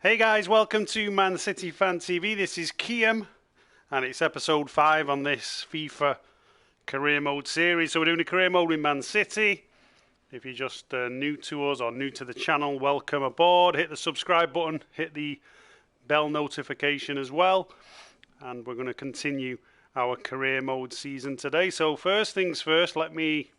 Hey guys, welcome to Man City Fan TV. This is Kiam, and it's episode 5 on this FIFA career mode series. So we're doing a career mode with Man City. If you're just new to us or new to the channel, welcome aboard. Hit the subscribe button, hit the bell notification as well. And we're going to continue our career mode season today. So first things first, let me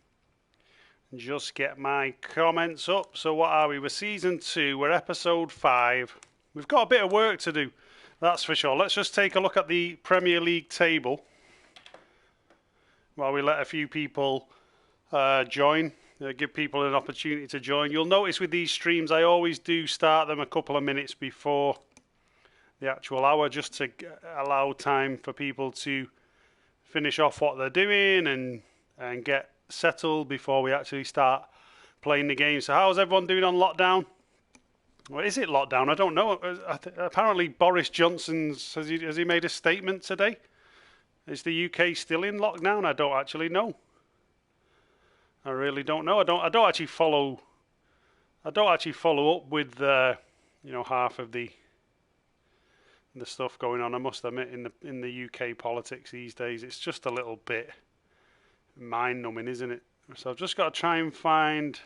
just get my comments up. So what are we? We're season 2, we're episode 5. We've got a bit of work to do, that's for sure. Let's just take a look at the Premier League table while we let a few people join, give people an opportunity to join. You'll notice with these streams I always do start them a couple of minutes before the actual hour, just to allow time for people to finish off what they're doing and get settled before we actually start playing the game. So how's everyone doing on lockdown? Well, is it lockdown? I don't know. Apparently Boris Johnson's has he made a statement today? Is the UK still in lockdown? I don't actually know. I really don't know. I don't actually follow up with half of the stuff going on. I must admit, in the UK politics these days, it's just a little bit mind-numbing, isn't it? So I've just got to try and find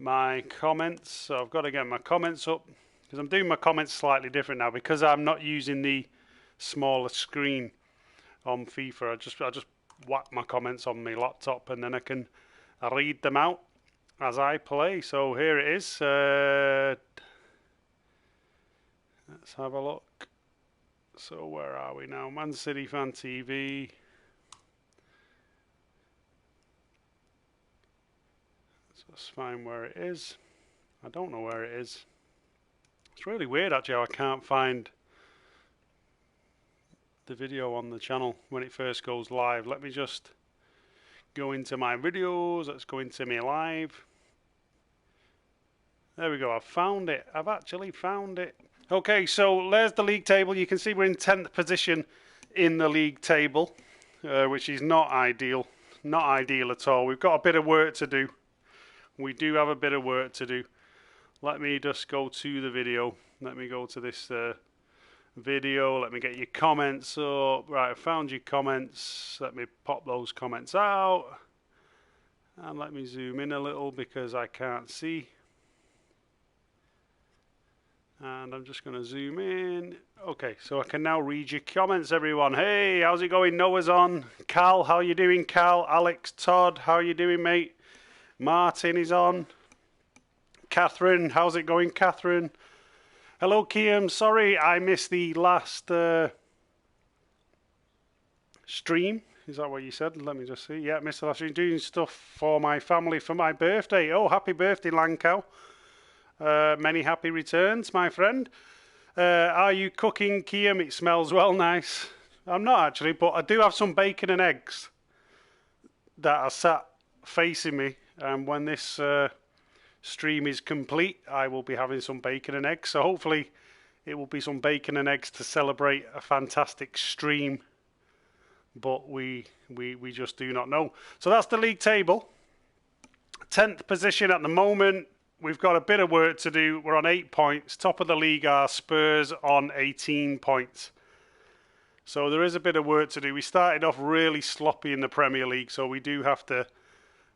my comments. So I've got to get my comments up because I'm doing my comments slightly different now because I'm not using the smaller screen on FIFA. I just whack my comments on my laptop and then I can read them out as I play. So here it is. Let's have a look. So where are we now? Man City Fan TV. Let's find where it is. I don't know where it is. It's really weird actually how I can't find the video on the channel when it first goes live. Let me just go into my videos. Let's go into my live. There we go. I've found it. I've actually found it. Okay, so there's the league table. You can see we're in 10th position in the league table, which is not ideal. Not ideal at all. We've got a bit of work to do. We do have a bit of work to do. Let me just go to the video. Let me go to this video. Let me get your comments up. Right, I found your comments. Let me pop those comments out. And let me zoom in a little because I can't see. And I'm just going to zoom in. Okay, so I can now read your comments, everyone. Hey, how's it going? Noah's on. Cal, how you doing, Cal? Alex, Todd, how you doing, mate? Martin is on. Catherine, how's it going, Catherine? Hello, Kiam. Sorry, I missed the last stream. Is that what you said? Let me just see. Yeah, missed the last stream. Doing stuff for my family for my birthday. Oh, happy birthday, Lankow. Many happy returns, my friend. Are you cooking, Kiam? It smells well nice. I'm not actually, but I do have some bacon and eggs that are sat facing me. And when this stream is complete, I will be having some bacon and eggs. So hopefully it will be some bacon and eggs to celebrate a fantastic stream. But we just do not know. So that's the league table. 10th position at the moment. We've got a bit of work to do. We're on 8 points. Top of the league are Spurs on 18 points. So there is a bit of work to do. We started off really sloppy in the Premier League, so we do have to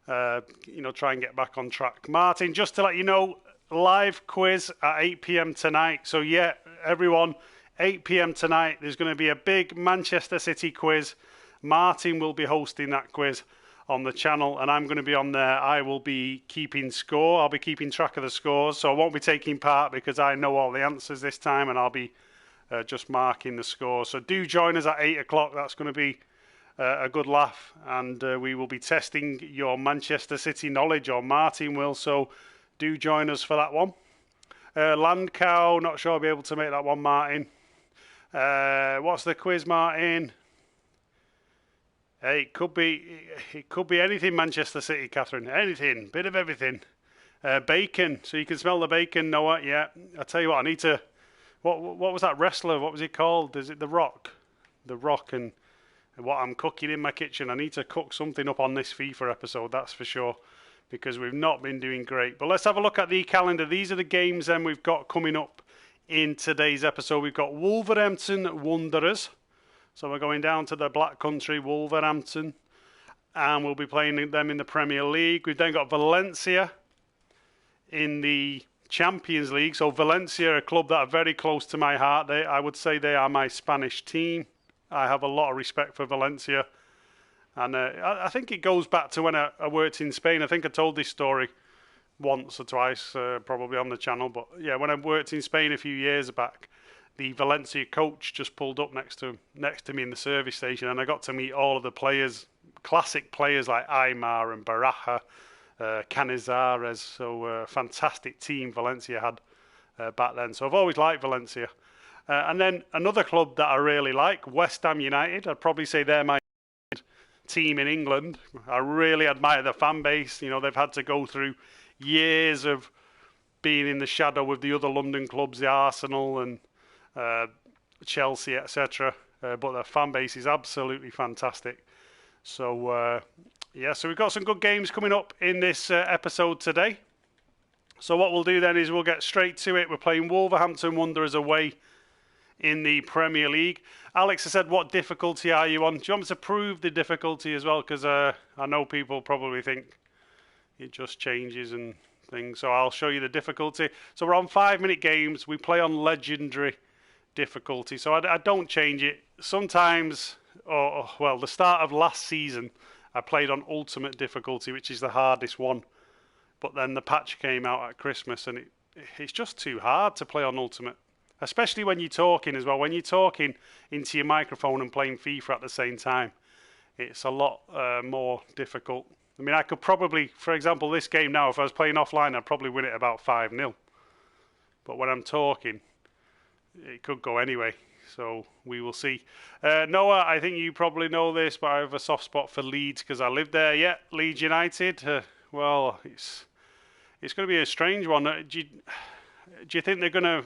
try and get back on track. Martin, just to let you know, live quiz at 8 p.m. tonight. So yeah, everyone, 8 p.m. tonight, there's going to be a big Manchester City quiz. Martin will be hosting that quiz on the channel, and I'm going to be on there. I will be keeping score. I'll be keeping track of the scores, so I won't be taking part because I know all the answers this time, and I'll be just marking the scores. So do join us at 8 o'clock. That's going to be a good laugh, and we will be testing your Manchester City knowledge, or Martin will, so do join us for that one. Land Cow, not sure I'll be able to make that one, Martin. What's the quiz, Martin? Hey, it could be anything Manchester City, Catherine. Anything, bit of everything. Bacon, so you can smell the bacon, Noah. Yeah, I tell you what, I need to. What was that wrestler? What was he called? Is it The Rock? The Rock, and what I'm cooking in my kitchen. I need to cook something up on this FIFA episode, that's for sure. because we've not been doing great. But let's have a look at the calendar. These are the games then we've got coming up in today's episode. We've got Wolverhampton Wanderers. So we're going down to the Black Country, Wolverhampton, and we'll be playing them in the Premier League. We've then got Valencia in the Champions League. So Valencia, a club that are very close to my heart. I would say they are my Spanish team. I have a lot of respect for Valencia. And I think it goes back to when I worked in Spain. I think I told this story once or twice, probably on the channel. But yeah, when I worked in Spain a few years back, the Valencia coach just pulled up next to me in the service station, and I got to meet all of the players, classic players like Aymar and Baraja, Canizares. So fantastic team Valencia had back then. So I've always liked Valencia. And then another club that I really like, West Ham United. I'd probably say they're my team in England. I really admire the fan base. You know, they've had to go through years of being in the shadow with the other London clubs, the Arsenal and Chelsea, etc. But their fan base is absolutely fantastic. So so we've got some good games coming up in this episode today. So what we'll do then is we'll get straight to it. We're playing Wolverhampton Wanderers away in the Premier League. Alex has said, what difficulty are you on? Do you want me to prove the difficulty as well? Because I know people probably think it just changes and things. So I'll show you the difficulty. So we're on 5-minute games. We play on legendary difficulty. So I don't change it. Sometimes, the start of last season, I played on ultimate difficulty, which is the hardest one. But then the patch came out at Christmas, and it's just too hard to play on ultimate. Especially when you're talking as well. When you're talking into your microphone and playing FIFA at the same time, it's a lot more difficult. I mean, I could probably, for example, this game now, if I was playing offline, I'd probably win it about 5-0. But when I'm talking, it could go anyway. So we will see. Noah, I think you probably know this, but I have a soft spot for Leeds because I lived there. Yeah, Leeds United. It's going to be a strange one. Do you think they're going to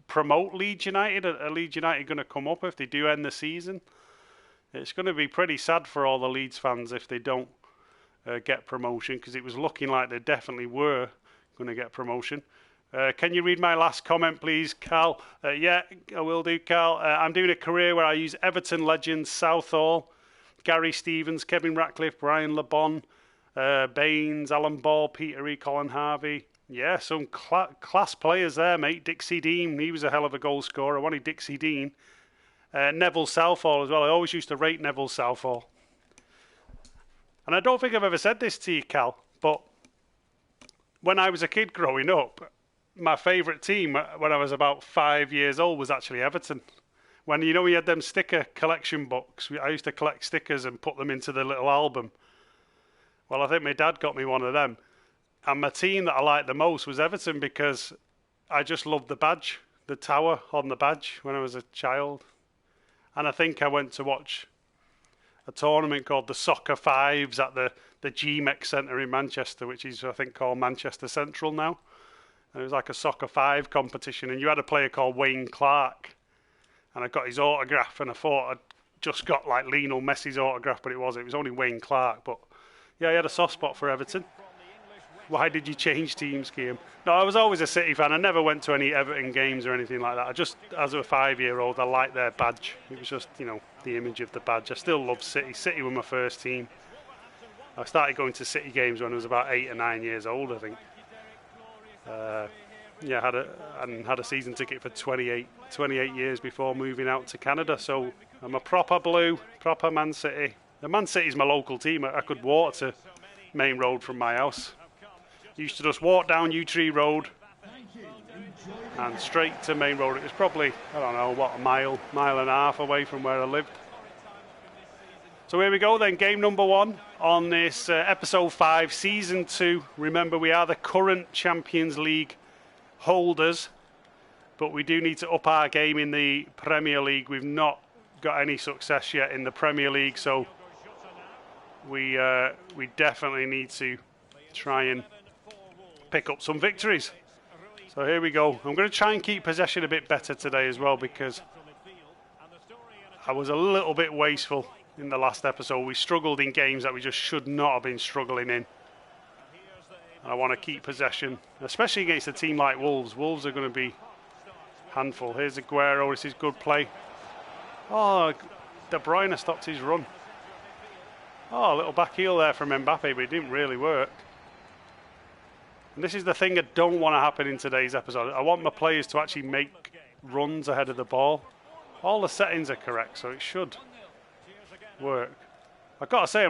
promote Leeds United? Are Leeds United going to come up if they do end the season? It's going to be pretty sad for all the Leeds fans if they don't get promotion, because it was looking like they definitely were going to get promotion. Can you read my last comment, please, Carl? Yeah, I will do, Carl. I'm doing a career where I use Everton legends Southall, Gary Stevens, Kevin Ratcliffe, Brian LeBon, Baines, Alan Ball, Peter E, Colin Harvey. Yeah, some class players there, mate. Dixie Dean, he was a hell of a goal scorer. I wanted Dixie Dean. Neville Southall as well. I always used to rate Neville Southall. And I don't think I've ever said this to you, Cal, but when I was a kid growing up, my favourite team when I was about 5 years old was actually Everton. When we had them sticker collection books, I used to collect stickers and put them into the little album. Well, I think my dad got me one of them. And my team that I liked the most was Everton because I just loved the badge, the tower on the badge when I was a child. And I think I went to watch a tournament called the Soccer Fives at the GMEX Centre in Manchester, which is, I think, called Manchester Central now. And it was like a Soccer Five competition, and you had a player called Wayne Clark. And I got his autograph, and I thought I'd just got like Lionel Messi's autograph, but it was only Wayne Clark. But yeah, I had a soft spot for Everton. Why did you change teams, Kiam? No, I was always a City fan. I never went to any Everton games or anything like that. I just, as a 5-year-old, I liked their badge. It was just, the image of the badge. I still love City. City were my first team. I started going to City games when I was about 8 or 9 years old, I think. I had a season ticket for 28 years before moving out to Canada. So I'm a proper blue, proper Man City. The Man City's my local team. I could walk to Main Road from my house. Used to just walk down Yew Tree Road and straight to Main Road. It was probably, a mile and a half away from where I lived. So here we go then, game number 1 on this episode 5, season 2. Remember, we are the current Champions League holders, but we do need to up our game in the Premier League. We've not got any success yet in the Premier League, so we definitely need to try and pick up some victories. So here we go. I'm going to try and keep possession a bit better today as well, because I was a little bit wasteful in the last episode. We struggled in games that we just should not have been struggling in. I want to keep possession, especially against a team like Wolves. Wolves are going to be handful. Here's Aguero. This is good play. Oh, De Bruyne stopped his run. Oh, a little back heel there from Mbappe, but it didn't really work. And this is the thing I don't want to happen in today's episode. I want my players to actually make runs ahead of the ball. All the settings are correct, so it should work. I've got to say,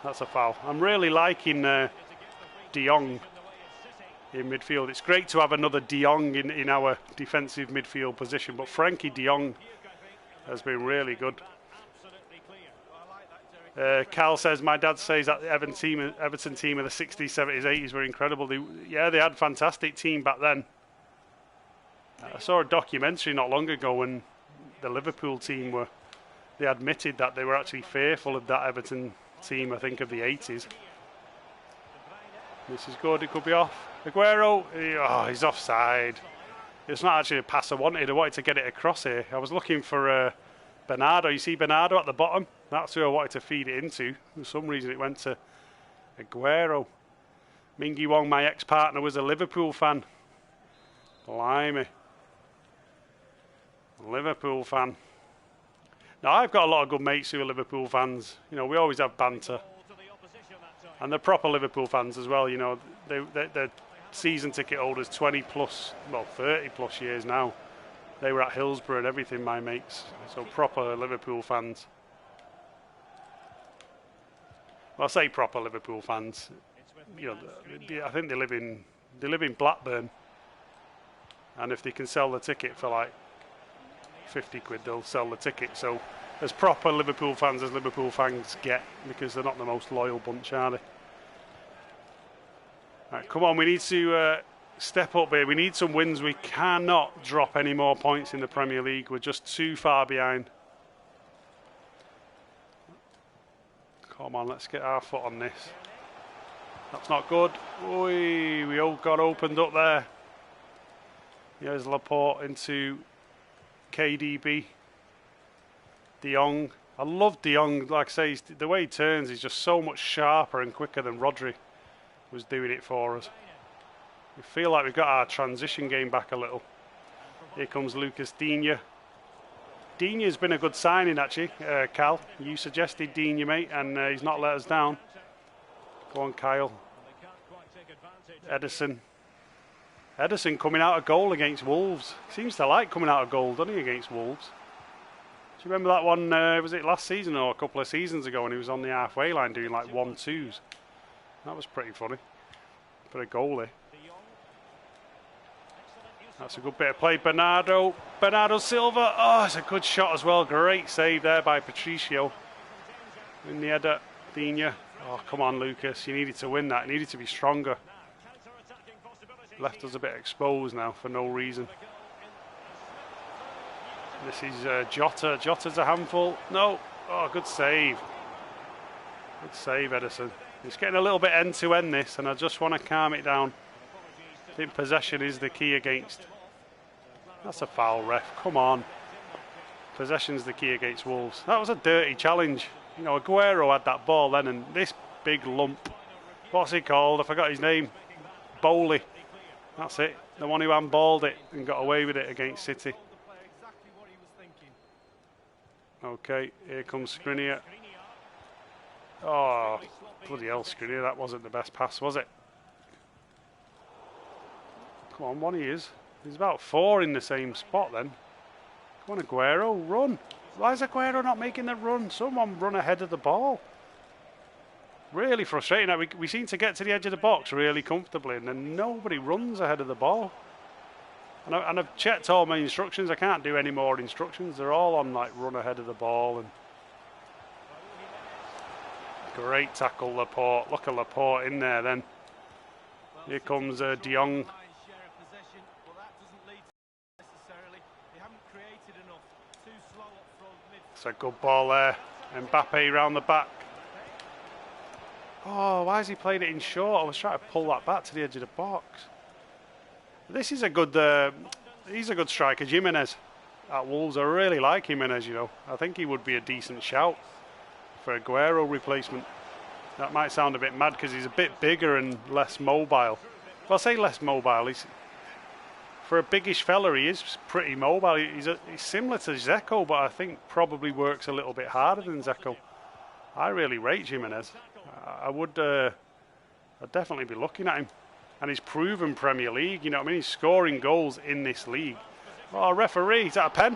that's a foul. I'm really liking De Jong in midfield. It's great to have another De Jong in our defensive midfield position, but Frankie De Jong has been really good. Cal says, my dad says that the Everton team of the 60s, 70s, 80s were incredible. They had a fantastic team back then. I saw a documentary not long ago when the Liverpool team they admitted that they were actually fearful of that Everton team, I think, of the 80s. This is good, it could be off. Aguero, he's offside. It's not actually a pass I wanted to get it across here. I was looking for Bernardo. You see Bernardo at the bottom? That's who I wanted to feed it into. For some reason it went to Aguero. Mingy Wong, my ex-partner, was a Liverpool fan. Blimey. Liverpool fan. Now, I've got a lot of good mates who are Liverpool fans. You know, we always have banter. And they're proper Liverpool fans as well. You know, they're season ticket holders, 20 plus, well, 30 plus years now. They were at Hillsborough and everything, my mates. So proper Liverpool fans. Well, I say proper Liverpool fans. You know, I think they live in Blackburn. And if they can sell the ticket for like 50 quid, they'll sell the ticket. So as proper Liverpool fans as Liverpool fans get, because they're not the most loyal bunch, are they? Right, come on, we need to step up here. We need some wins. We cannot drop any more points in the Premier League. We're just too far behind. Come on, let's get our foot on this. That's not good. We all got opened up there. Here's Laporte into KDB. De Jong. I love De Jong. Like I say, the way he turns is just so much sharper and quicker than Rodri was doing it for us. We feel like we've got our transition game back a little. Here comes Lucas Digne. Digne's been a good signing, actually, Cal. You suggested Digne, mate, and he's not let us down. Go on, Kyle. Ederson. Ederson coming out of goal against Wolves. Seems to like coming out of goal, doesn't he, against Wolves? Do you remember that one, was it last season or a couple of seasons ago when he was on the halfway line doing like 1-2s? That was pretty funny for a goalie. That's a good bit of play. Bernardo Silva. Oh, it's a good shot as well. Great save there by Patricio. In the header, Digne. Oh, come on, Lucas. You needed to win that. You needed to be stronger. Left us a bit exposed now for no reason. This is Jota. Jota's a handful. No. Oh, good save. Good save, Ederson. It's getting a little bit end-to-end, this, and I just want to calm it down. I think possession is the key against. That's a foul, ref. Come on. Possession's the key against Wolves. That was a dirty challenge. You know, Aguero had that ball then, and this big lump. What's he called? I forgot his name. Bowley. That's it. The one who handballed it and got away with it against City. Okay, here comes Skriniar. Oh, bloody hell, Skriniar. That wasn't the best pass, was it? Come on, one he is. He's about 4 in the same spot then. Come on, Aguero, run. Why is Aguero not making the run? Someone run ahead of the ball. Really frustrating. We seem to get to the edge of the box really comfortably and then nobody runs ahead of the ball. And I've checked all my instructions. I can't do any more instructions. They're all on like run ahead of the ball. And great tackle, Laporte. Look at Laporte in there then. Here comes De Jong. It's a good ball there. Mbappe round the back. Oh, why is he playing it in short? I was trying to pull that back to the edge of the box. This is a good, he's a good striker, Jimenez. At Wolves, I really like Jimenez, you know. I think he would be a decent shout for Aguero replacement. That might sound a bit mad because he's a bit bigger and less mobile. Well, I say less mobile. For a biggish fella, he is pretty mobile. He's similar to Zeko, but I think probably works a little bit harder than Zeko. I really rate Jimenez. I'd definitely be looking at him. And he's proven Premier League, you know what I mean? He's scoring goals in this league. Oh, referee, is that a pen?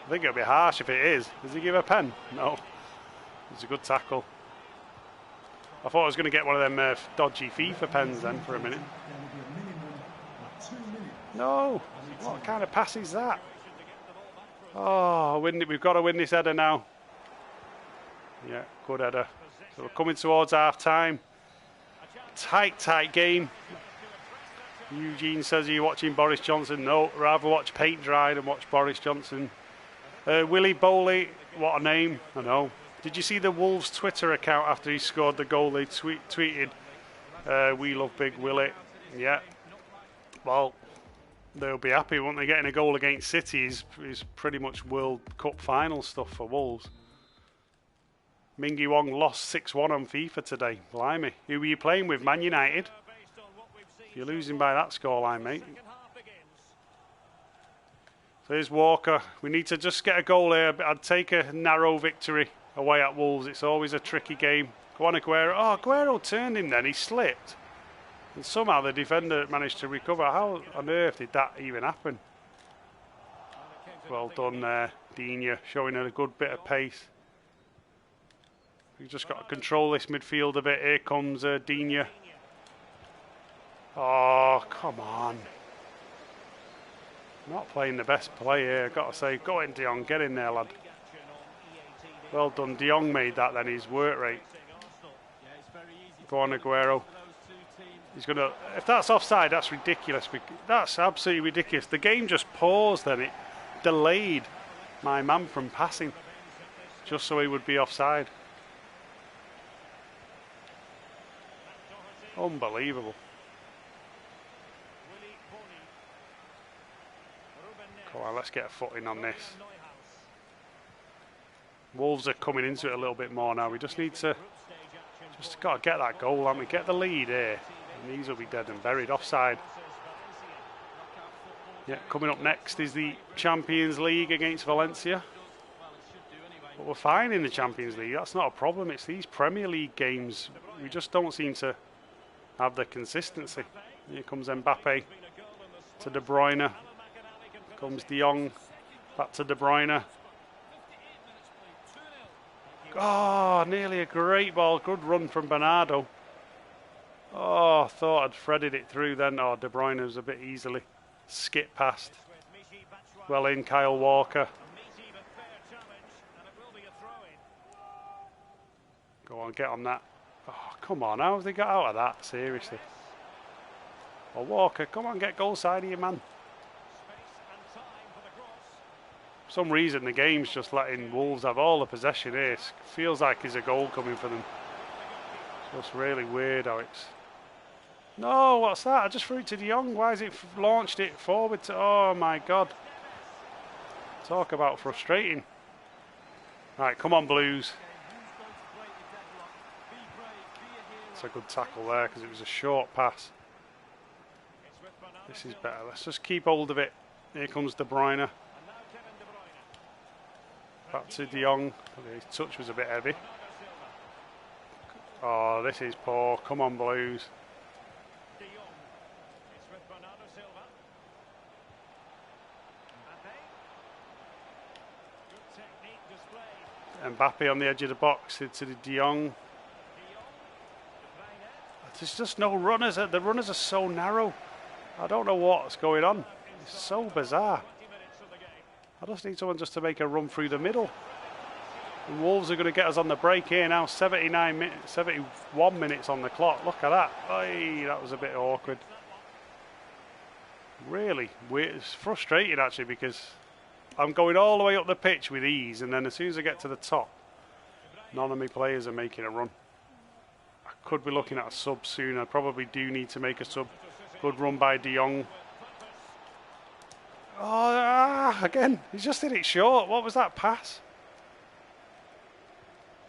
I think it'll be harsh if it is. Does he give a pen? No. It's a good tackle. I thought I was going to get one of them dodgy FIFA pens then for a minute. No. What kind of pass is that? Oh, we've got to win this header now. Yeah, good header. So we're coming towards half time. Tight game. Eugene says, are you watching Boris Johnson? No, rather watch paint dry than watch Boris Johnson. Willie Bowley, what a name. I know. Did you see the Wolves Twitter account after he scored the goal? They tweeted, we love Big Willie. Yeah. Well, they'll be happy, won't they? Getting a goal against City is pretty much World Cup final stuff for Wolves. Mingy Wong lost 6-1 on FIFA today. Blimey. Who were you playing with? Man United? You're losing by that scoreline, mate. So here's Walker. We need to just get a goal here. But I'd take a narrow victory away at Wolves. It's always a tricky game. Go on, Aguero. Oh, Aguero turned him then. He slipped. And somehow the defender managed to recover. How on earth did that even happen? Well done there, Digne, showing a good bit of pace. We've just got to control this midfield a bit. Here comes Digne. Oh, come on. Not playing the best play here, I've got to say. Go in, De Jong. Get in there, lad. Well done. De Jong made that then, his work rate. Go on, Aguero. He's going to... If that's offside, that's ridiculous. That's absolutely ridiculous. The game just paused then. It delayed my man from passing just so he would be offside. Unbelievable. Come on, let's get a foot in on this. Wolves are coming into it a little bit more now. We just need to... Just got to get that goal, haven't we? Get the lead here. And these will be dead and buried. Offside. Yeah, coming up next is the Champions League against Valencia. But we're fine in the Champions League. That's not a problem. It's these Premier League games. We just don't seem to have the consistency. Here comes Mbappe to De Bruyne. Comes De Jong back to De Bruyne. Oh, nearly a great ball. Good run from Bernardo. Oh, thought I'd threaded it through then. Oh, De Bruyne was a bit easily skip past. Well in, Kyle Walker. Go on, get on that. Oh, come on. How have they got out of that? Seriously. Oh, Walker, come on, get goal side of your man. For some reason, the game's just letting Wolves have all the possession here. It feels like there's a goal coming for them. It's just really weird how it's... No, what's that? I just threw it to De Jong. Why has it launched it forward to... Oh, my God. Talk about frustrating. Right, come on, Blues. It's a good tackle there because it was a short pass. This is better. Let's just keep hold of it. Here comes De Bruyne. Back to De Jong. His touch was a bit heavy. Oh, this is poor. Come on, Blues. Mbappe on the edge of the box to the De Jong. There's just no runners. The runners are so narrow. I don't know what's going on. It's so bizarre. I just need someone just to make a run through the middle. And Wolves are going to get us on the break here now. 71 minutes on the clock. Look at that. Oy, that was a bit awkward. Really weird. It's frustrating actually because I'm going all the way up the pitch with ease, and then as soon as I get to the top, none of my players are making a run. I could be looking at a sub soon. I probably do need to make a sub. Good run by De Jong. Oh, again, he's just hit it short. What was that pass?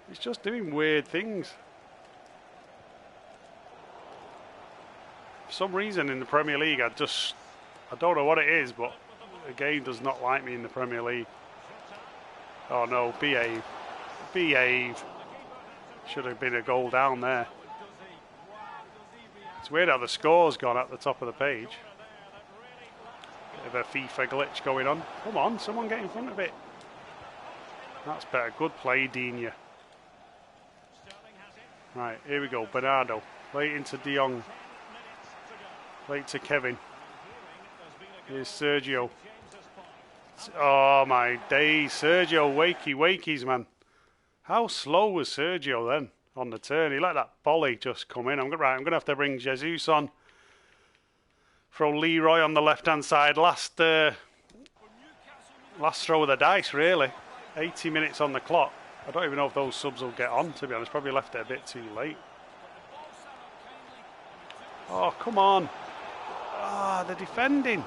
He's just doing weird things. some reason in the Premier League, I don't know what it is, but the game does not like me in the Premier League. Oh no, behave. Behave. Should have been a goal down there. It's weird how the score's gone at the top of the page. Bit of a FIFA glitch going on. Come on, someone get in front of it. That's better. Good play, Dina. Right, here we go. Bernardo. Late into De Jong. Late to Kevin. Here's Sergio. Oh my days. Sergio, wakies, man. How slow was Sergio then on the turn? He let that volley just come in. I'm going to have to bring Jesus on. Throw Leroy on the left-hand side. Last throw of the dice, really. 80 minutes on the clock. I don't even know if those subs will get on, to be honest. Probably left it a bit too late. Oh, come on. Ah, they're defending.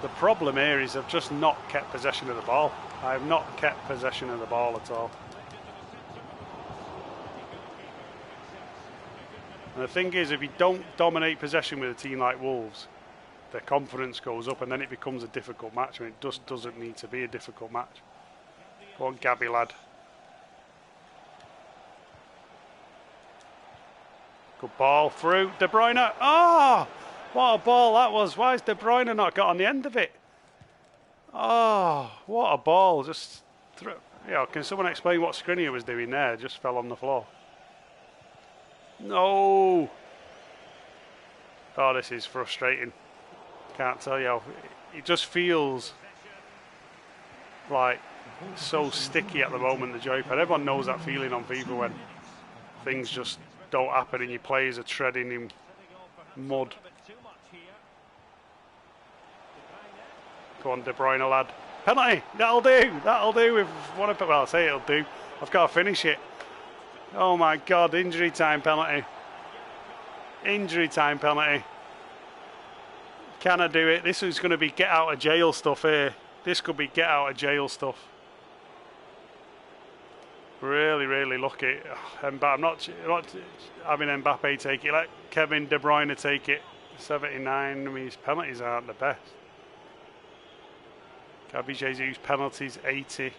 The problem here is I've just not kept possession of the ball. I have not kept possession of the ball at all. And the thing is, if you don't dominate possession with a team like Wolves, their confidence goes up and then it becomes a difficult match. I mean, it just doesn't need to be a difficult match. Go on, Gabby, lad. Good ball through. De Bruyne. Oh, what a ball that was. Why has De Bruyne not got on the end of it? Oh, what a ball. Just, can someone explain what Skriniar was doing there? Just fell on the floor. No. Oh, this is frustrating. Can't tell you. It just feels like so sticky at the moment, the joypad. Everyone knows that feeling on FIFA when things just don't happen and your players are treading in mud. Go on, De Bruyne, lad. Penalty. That'll do. That'll do. Well, I'll say it'll do. I've got to finish it. Oh my God, injury time penalty. Injury time penalty. Can I do it? This is going to be get out of jail stuff here. This could be get out of jail stuff. Really, really lucky. I'm not having Mbappe take it. Let Kevin De Bruyne take it. 79. I mean, his penalties aren't the best. Gabby Jesus penalties 80.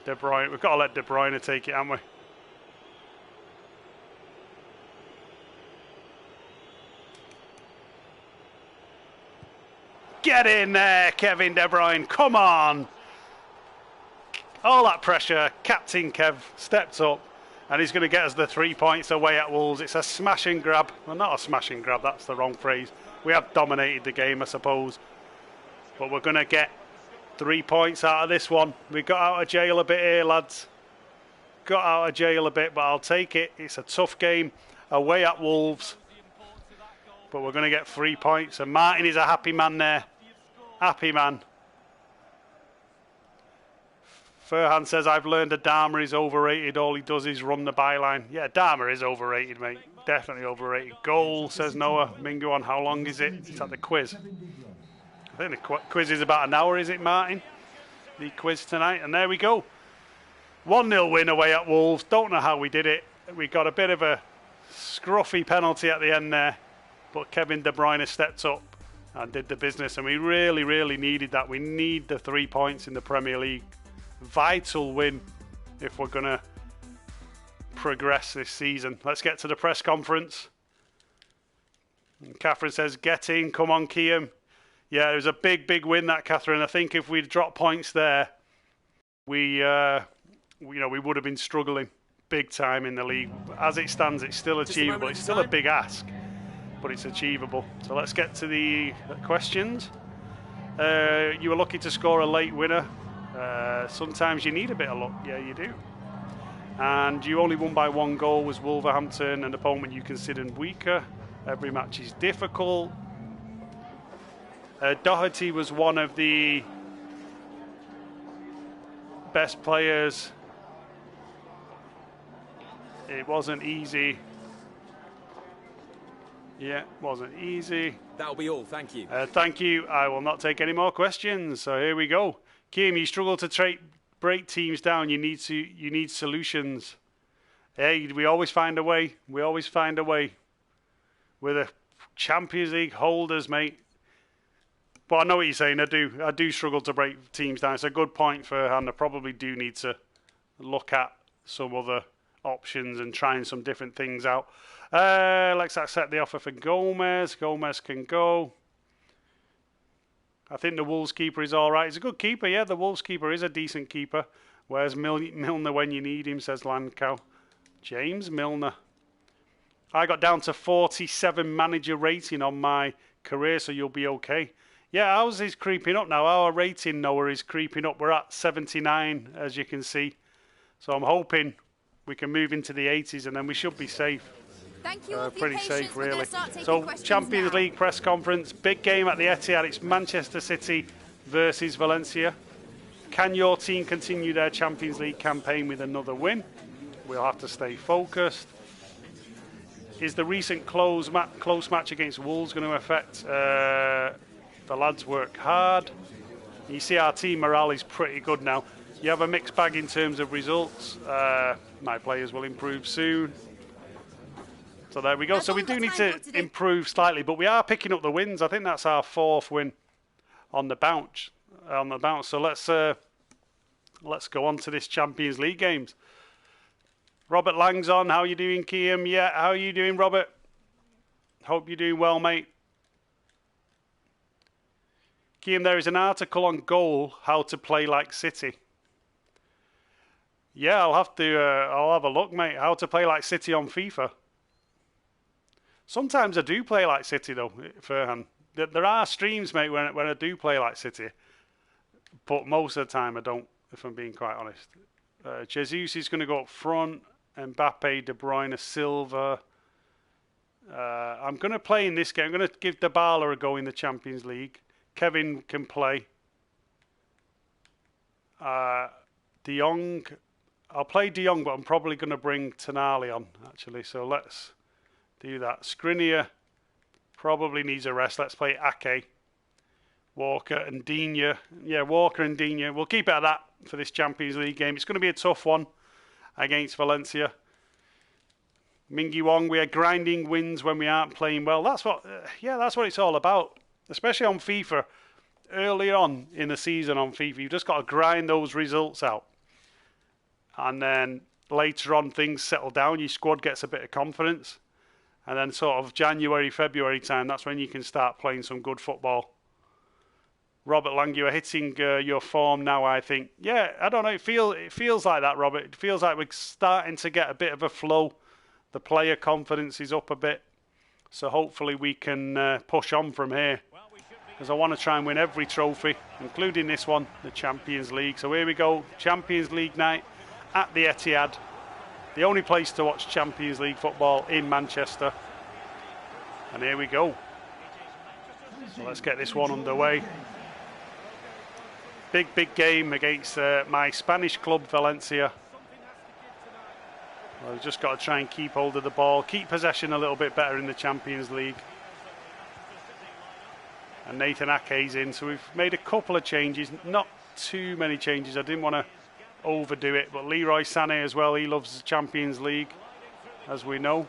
De Bruyne. We've got to let De Bruyne take it, haven't we? Get in there, Kevin De Bruyne. Come on. All that pressure. Captain Kev stepped up and he's going to get us the 3 points away at Wolves. It's a smash and grab. Well, not a smash and grab. That's the wrong phrase. We have dominated the game, I suppose. But we're going to get 3 points out of this one. We got out of jail a bit here, lads. Got out of jail a bit, but I'll take it. It's a tough game away at Wolves. But we're going to get 3 points. And Martin is a happy man there. Happy man. Furhan says, I've learned that Dharma is overrated. All he does is run the byline. Yeah, Dharma is overrated, mate. Definitely overrated. Goal, says Noah. Mingo on how long is it? It's at the quiz. I think the quiz is about an hour, is it, Martin? The quiz tonight. And there we go. 1-0 win away at Wolves. Don't know how we did it. We got a bit of a scruffy penalty at the end there. But Kevin De Bruyne stepped up and did the business. And we really, really needed that. We need the 3 points in the Premier League. Vital win if we're going to progress this season. Let's get to the press conference. And Catherine says, get in. Come on, Kiam. Yeah, it was a big, big win, that, Catherine. I think if we'd dropped points there, we would have been struggling big time in the league. As it stands, it's still achievable. It's still a big ask, but it's achievable. So let's get to the questions. You were lucky to score a late winner. Sometimes you need a bit of luck. Yeah, you do. And you only won by 1 goal. Was Wolverhampton an opponent you considered weaker? Every match is difficult. Doherty was one of the best players. It wasn't easy. Yeah, wasn't easy. That'll be all, thank you. Thank you. I will not take any more questions. So here we go. Kiam, you struggle to break teams down. You need solutions. Hey, we always find a way. We always find a way. We're the Champions League holders, mate. But I know what you're saying. I do struggle to break teams down. It's a good point for Hannah. Probably do need to look at some other options and trying some different things out. Let's accept the offer for Gomez. Gomez can go. I think the Wolves keeper is all right. He's a good keeper, yeah. The Wolves keeper is a decent keeper. Where's Milner when you need him, says Landcow. James Milner. I got down to 47 manager rating on my career, so you'll be okay. Yeah, ours is creeping up now. Our rating, Noah, is creeping up. We're at 79, as you can see. So I'm hoping we can move into the 80s and then we should be safe. Thank you all for pretty your safe, patience. really. So, Champions now. League press conference. Big game at the Etihad. It's Manchester City versus Valencia. Can your team continue their Champions League campaign with another win? We'll have to stay focused. Is the recent close match against Wolves going to affect... the lads work hard. You see our team morale is pretty good now. You have a mixed bag in terms of results. My players will improve soon. So there we go. So we do need to improve slightly, but we are picking up the wins. I think that's our 4th win on the bounce. So let's go on to this Champions League games. Robert Lang's on. How are you doing, Kiam? Yeah, how are you doing, Robert? Hope you're doing well, mate. Kiam, there is an article on Goal, how to play like City. Yeah, I'll have a look, mate. How to play like City on FIFA. Sometimes I do play like City, though, Furhan. There are streams, mate, when I do play like City. But most of the time I don't, if I'm being quite honest. Jesus is going to go up front. Mbappe, De Bruyne, Silva. I'm going to play in this game. I'm going to give Dybala a go in the Champions League. Kevin can play. De Jong. I'll play De Jong, but I'm probably going to bring Tonali on, actually. So let's do that. Skriniar probably needs a rest. Let's play Ake. Walker and Digne. Yeah, Walker and Digne. We'll keep it at that for this Champions League game. It's going to be a tough one against Valencia. Mingy Wong, we are grinding wins when we aren't playing well. That's what it's all about. Especially on FIFA, early on in the season on FIFA, you've just got to grind those results out. And then later on, things settle down, your squad gets a bit of confidence. And then sort of January, February time, that's when you can start playing some good football. Robert Lang, you are hitting your form now, I think. Yeah, I don't know, it feels like that, Robert. It feels like we're starting to get a bit of a flow. The player confidence is up a bit. So hopefully we can push on from here. Because I want to try and win every trophy, including this one, the Champions League. So here we go, Champions League night at the Etihad. The only place to watch Champions League football in Manchester. And here we go. So let's get this one underway. Big game against my Spanish club, Valencia. Well, we've just got to try and keep hold of the ball, keep possession a little bit better in the Champions League. And Nathan Ake's in, so we've made a couple of changes, not too many changes. I didn't want to overdo it, but Leroy Sané as well, he loves the Champions League, as we know.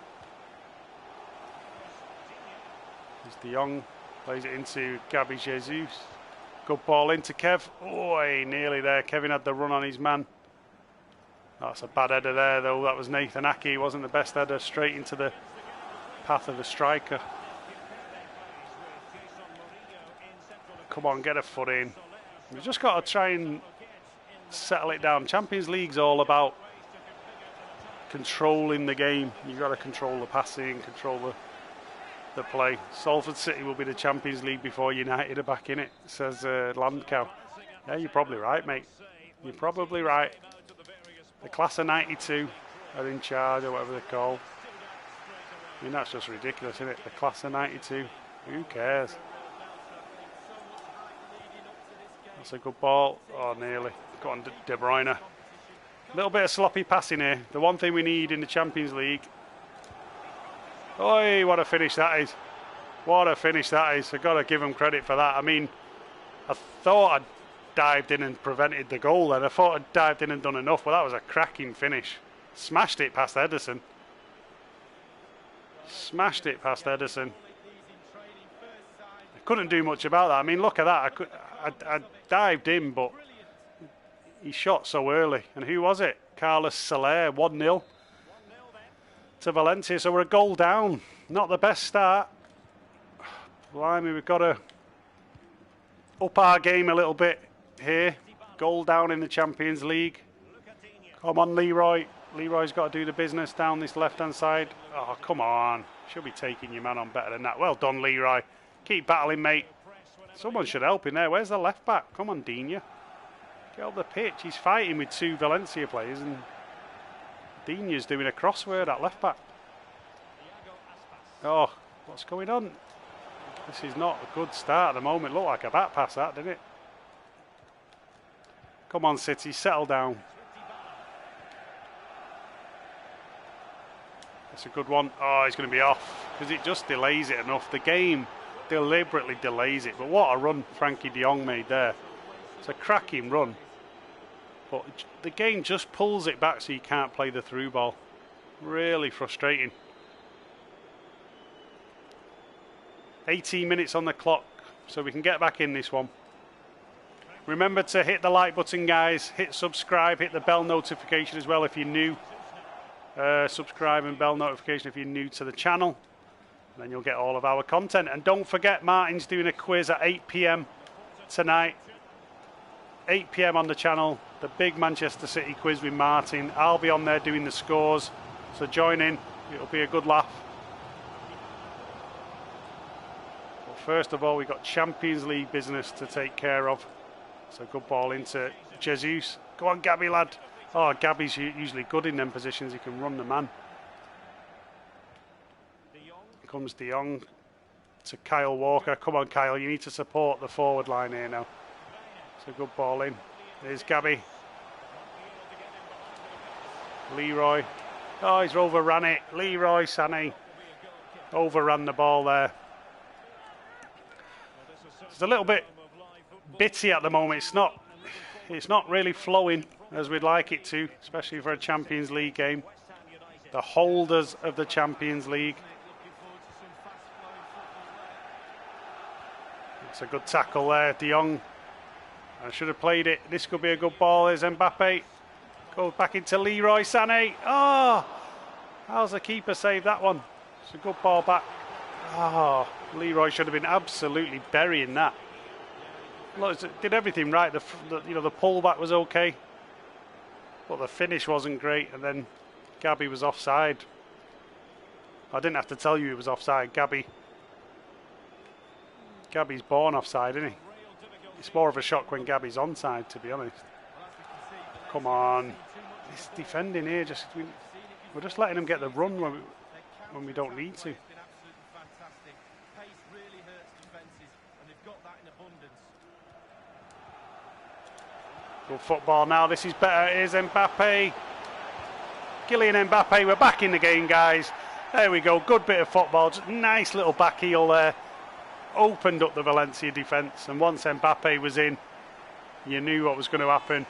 There's De Jong, plays it into Gabi Jesus. Good ball into Kev. Oh, nearly there. Kevin had the run on his man. That's a bad header there, though. That was Nathan Ake. He wasn't the best header, straight into the path of the striker. Come on, get a foot in. We've just got to try and settle it down. Champions League's all about controlling the game. You've got to control the passing, control the play. Salford City will be the Champions League before United are back in it, says Landcow. Yeah, you're probably right, mate. You're probably right. The class of 92 are in charge, or whatever they're called. I mean, that's just ridiculous, isn't it? The class of 92. Who cares? That's a good ball. Oh, nearly. Got on De Bruyne. A little bit of sloppy passing here. The one thing we need in the Champions League. Oi, what a finish that is. What a finish that is. I've got to give him credit for that. I mean, I thought I'd dived in and prevented the goal then. I thought I'd dived in and done enough, but that was a cracking finish. Smashed it past Ederson. Smashed it past Ederson. I couldn't do much about that. I mean, look at that. I dived in, but he shot so early. And who was it? Carlos Soler, 1-0 to Valencia. So we're a goal down. Not the best start. Blimey, we've got to up our game a little bit here. Goal down in the Champions League. Come on, Leroy. Leroy's got to do the business down this left-hand side. Oh, come on. Should be taking your man on better than that. Well done, Leroy. Keep battling, mate. Someone should help him there. Where's the left back? Come on, Dina. Get up the pitch. He's fighting with 2 Valencia players, and Dina's doing a crossword at left back. Oh, what's going on? This is not a good start at the moment. Looked like a back pass, that, didn't it? Come on, City, settle down. That's a good one. Oh, he's going to be off because it just delays it enough. The game deliberately delays it. But what a run Frankie de Jong made there. It's a cracking run. But the game just pulls it back so you can't play the through ball. Really frustrating. 18 minutes on the clock, so we can get back in this one. Remember to hit the like button, guys. Hit subscribe, hit the bell notification as well if you're new. Subscribe and bell notification if you're new to the channel. And then you'll get all of our content. And don't forget, Martin's doing a quiz at 8 PM tonight. 8 PM on the channel. The big Manchester City quiz with Martin. I'll be on there doing the scores. So join in. It'll be a good laugh. But first of all, we've got Champions League business to take care of. So good ball into Jesus. Go on, Gabby, lad. Oh, Gabby's usually good in them positions. He can run the man. Here comes De Jong to Kyle Walker. Come on, Kyle. You need to support the forward line here now. It's a good ball in. There's Gabby. Leroy. Oh, he's overran it. Leroy Sané overran the ball there. It's a little bit bitty at the moment. It's not really flowing as we'd like it to, especially for a Champions League game. The holders of the Champions League. It's a good tackle there, De Jong. I should have played it. This could be a good ball. There's Mbappe. Goes back into Leroy Sané. Oh, how's the keeper saved that one? It's a good ball back. Oh, Leroy should have been absolutely burying that. Look, did everything right. The pullback was okay, but the finish wasn't great. And then Gabby was offside. I didn't have to tell you he was offside. Gabby's born offside, isn't he? It's more of a shock when Gabby's onside, to be honest. Come on, this defending here we're just letting them get the run when we don't need to. Good football now. This is better. Here's Mbappe. Kylian Mbappe. We're back in the game, guys. There we go. Good bit of football. Just nice little back heel there. Opened up the Valencia defence. And once Mbappe was in, you knew what was going to happen.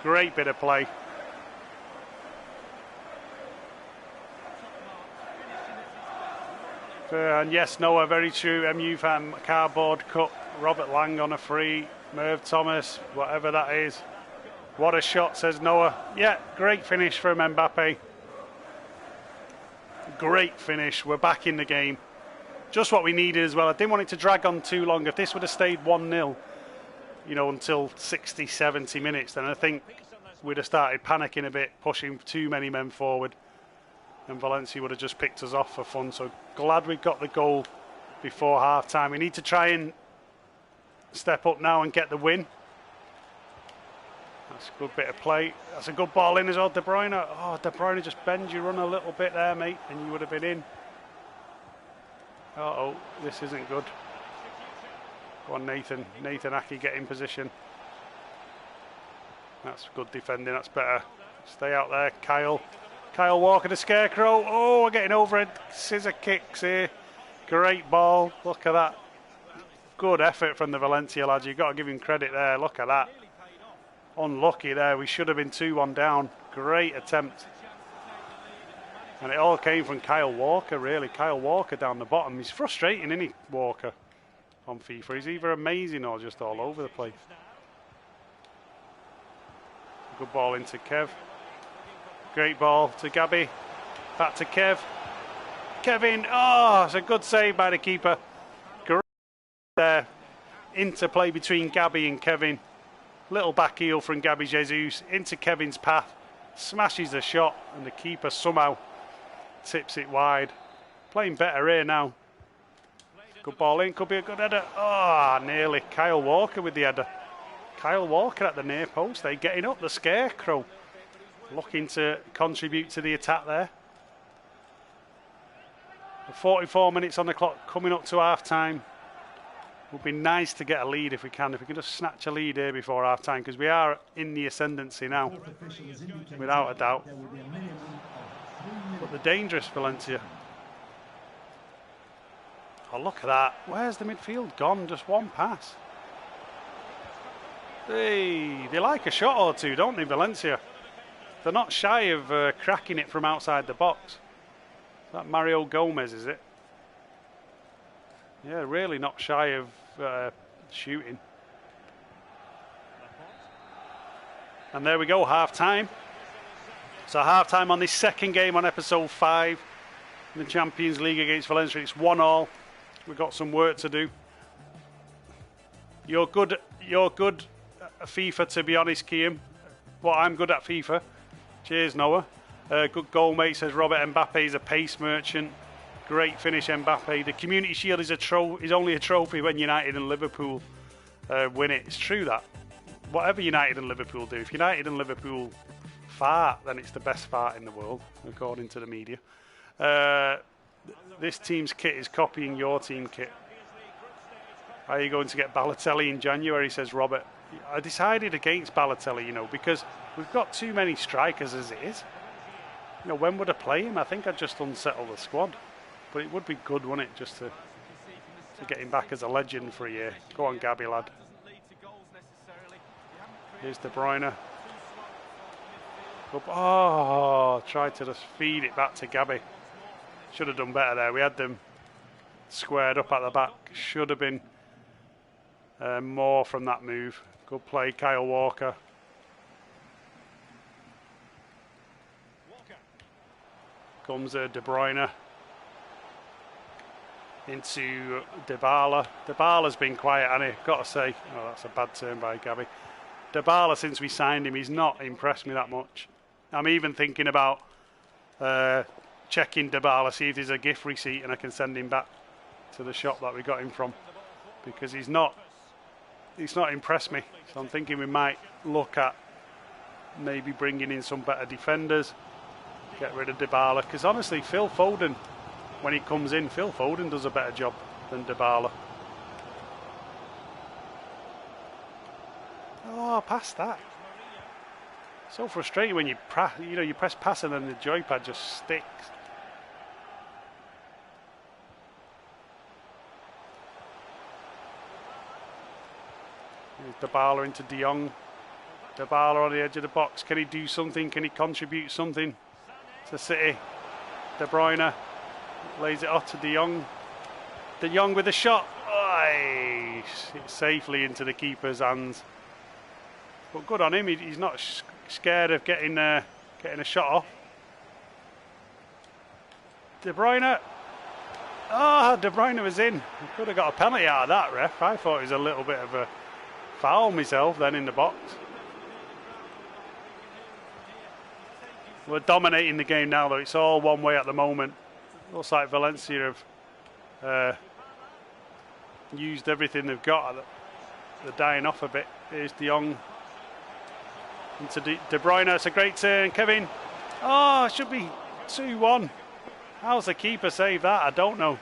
Great bit of play. And yes, Noah, very true. MU fan, cardboard cut. Robert Lang on a free. Merv Thomas, whatever that is. What a shot, says Noah. Yeah, great finish from Mbappe. Great finish. We're back in the game. Just what we needed as well. I didn't want it to drag on too long. If this would have stayed 1-0, until 60, 70 minutes, then I think we'd have started panicking a bit, pushing too many men forward. And Valencia would have just picked us off for fun. So glad we got the goal before half-time. We need to try and step up now and get the win. That's a good bit of play. That's a good ball in as well. De Bruyne. Oh, De Bruyne just bends your run a little bit there, mate, and you would have been in. Uh-oh, this isn't good. Go on, Nathan. Nathan Aki, get in position. That's good defending. That's better. Stay out there, Kyle. Kyle Walker, the scarecrow. Oh, we're getting over it. Scissor kicks here. Great ball. Look at that. Good effort from the Valencia lads. You've got to give him credit there. Look at that. Unlucky there. We should have been 2-1 down. Great attempt. And it all came from Kyle Walker, really. Kyle Walker down the bottom. He's frustrating, isn't he, Walker, on FIFA? He's either amazing or just all over the place. Good ball into Kev. Great ball to Gabby. Back to Kev. Kevin, oh, it's a good save by the keeper. Great interplay between Gabby and Kevin. Little back heel from Gabby Jesus into Kevin's path. Smashes the shot, and the keeper somehow tips it wide. Playing better here now. Good ball in, could be a good header. Oh, nearly. Kyle Walker with the header. Kyle Walker at the near post. They're getting up the scarecrow. Looking to contribute to the attack there. 44 minutes on the clock, coming up to half time. Would be nice to get a lead if we can. If we can just snatch a lead here before half time, because we are in the ascendancy now, without a doubt. But they're dangerous, Valencia. Oh, look at that. Where's the midfield gone? Just one pass. Hey, they like a shot or two, don't they, Valencia? They're not shy of cracking it from outside the box. Is that Mario Gomez, is it? Yeah, really not shy of shooting. And there we go, half time. So half time on this second game on episode 5 in the Champions League against Valencia. It's 1-1. We've got some work to do. You're good at FIFA, to be honest, Kiam. Well, I'm good at FIFA. Cheers, Noah. Good goal, mate, says Robert. Mbappe is a pace merchant. Great finish, Mbappe. The Community Shield is only a trophy when United and Liverpool win it. It's true that. Whatever United and Liverpool do, if United and Liverpool fart, then it's the best fart in the world, according to the media. This team's kit is copying your team kit. Are you going to get Balotelli in January, says Robert. I decided against Balotelli, you know, because we've got too many strikers as it is. You know, when would I play him? I think I'd just unsettle the squad. But it would be good, wouldn't it, just to get him back as a legend for a year. Go on, Gabby, lad. Here's De Bruyne. Oh, tried to just feed it back to Gabby. Should have done better there. We had them squared up at the back. Should have been more from that move. Good play, Kyle Walker. Comes De Bruyne. Into Dybala. Dybala's been quiet, and I've got to say, oh, that's a bad turn by Gabby. Dybala, since we signed him, he's not impressed me that much. I'm even thinking about checking Dybala, see if there's a gift receipt and I can send him back to the shop that we got him from, because he's not impressed me. So I'm thinking we might look at maybe bringing in some better defenders, get rid of Dybala, because honestly, Phil Foden, when he comes in, Phil Foden does a better job than Dybala. Oh, past that. So frustrating when you press pass and then the joypad just sticks. Here's Dybala into De Jong. Dybala on the edge of the box. Can he do something? Can he contribute something to City? De Bruyne lays it off to De Jong. De Jong with a shot. Oh, it's safely into the keeper's hands. But good on him. He's not scared of getting a shot off. De Bruyne. Oh, De Bruyne was in. He could have got a penalty out of that, ref. I thought it was a little bit of a foul myself then in the box. We're dominating the game now, though. It's all one way at the moment. Looks like Valencia have used everything they've got. They're dying off a bit. Here's De Jong into De Bruyne. It's a great turn. Kevin. Oh, it should be 2-1. How's the keeper saved that? I don't know.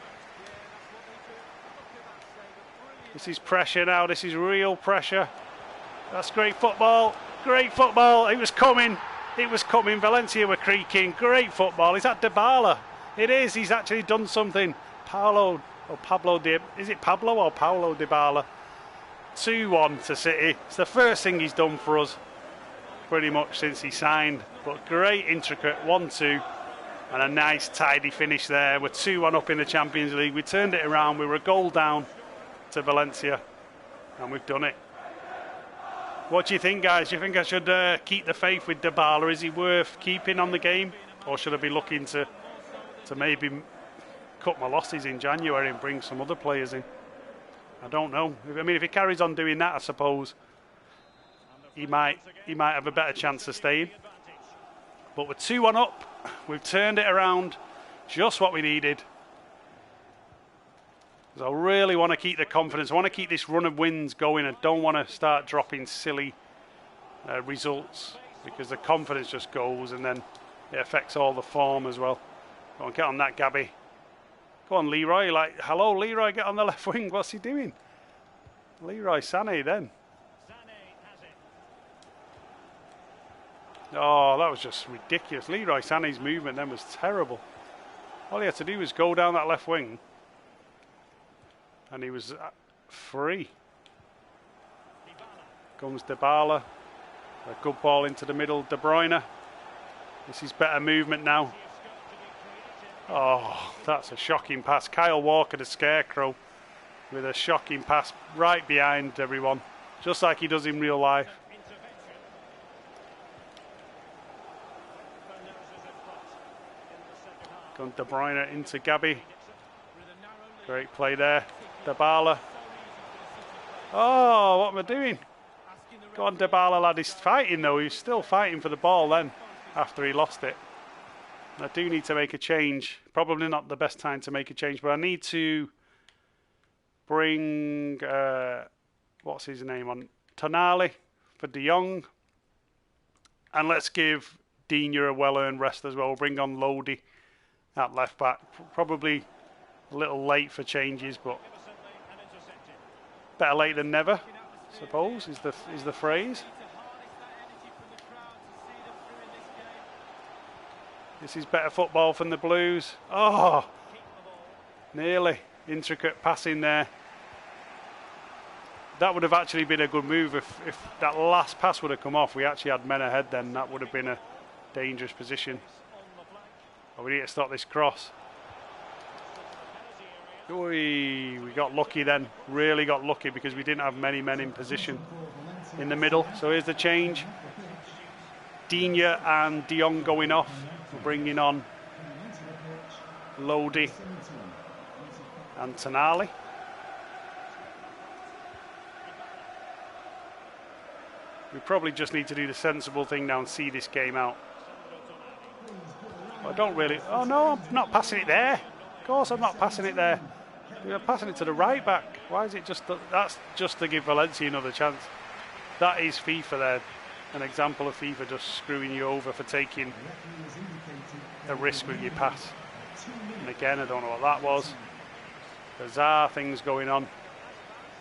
This is pressure now. This is real pressure. That's great football. Great football. It was coming. It was coming. Valencia were creaking. Great football. Is that Dybala? It is. He's actually done something. Is it Pablo or Paulo Dybala? 2-1 to City. It's the first thing he's done for us pretty much since he signed. But great intricate 1-2. And a nice tidy finish there. We're 2-1 up in the Champions League. We turned it around. We were a goal down to Valencia. And we've done it. What do you think, guys? Do you think I should keep the faith with Dybala? Is he worth keeping on the game? Or should I be looking to maybe cut my losses in January and bring some other players in? I don't know. I mean, if he carries on doing that, I suppose he might have a better chance of staying. But we're 2-1 up. We've turned it around. Just what we needed. I really want to keep the confidence. I want to keep this run of wins going. I don't want to start dropping silly results, because the confidence just goes and then it affects all the form as well. Go on, get on that, Gabby. Go on, Leroy. Like, hello, Leroy, get on the left wing. What's he doing? Leroy Sané then. Oh, that was just ridiculous. Leroy Sané's movement then was terrible. All he had to do was go down that left wing. And he was free. Comes Dybala. A good ball into the middle. De Bruyne. This is better movement now. Oh, that's a shocking pass. Kyle Walker, the scarecrow, with a shocking pass right behind everyone. Just like he does in real life. Gone De Bruyne into Gabby. Great play there. Dybala. Oh, what am I doing? Go on, Dybala, lad. He's fighting though. He's still fighting for the ball then, after he lost it. I do need to make a change. Probably not the best time to make a change, but I need to bring, what's his name on? Tonali for De Jong. And let's give Digne a well-earned rest as well. We'll bring on Lodi at left back. Probably a little late for changes, but better late than never, I suppose, is the phrase. This is better football from the Blues. Oh, nearly. Intricate passing there. That would have actually been a good move if that last pass would have come off. We actually had men ahead then. That would have been a dangerous position. Oh, we need to stop this cross. We got lucky then, really got lucky, because we didn't have many men in position in the middle. So here's the change. Digne and De Jong going off. We're bringing on Lodi and Tonali. We probably just need to do the sensible thing now and see this game out. I don't really... Oh no, I'm not passing it there. Of course I'm not passing it there. We're passing it to the right back. Why is it just... That's just to give Valencia another chance. That is FIFA there. An example of FIFA just screwing you over for taking a risk with your pass. And again, I don't know what that was. Bizarre things going on.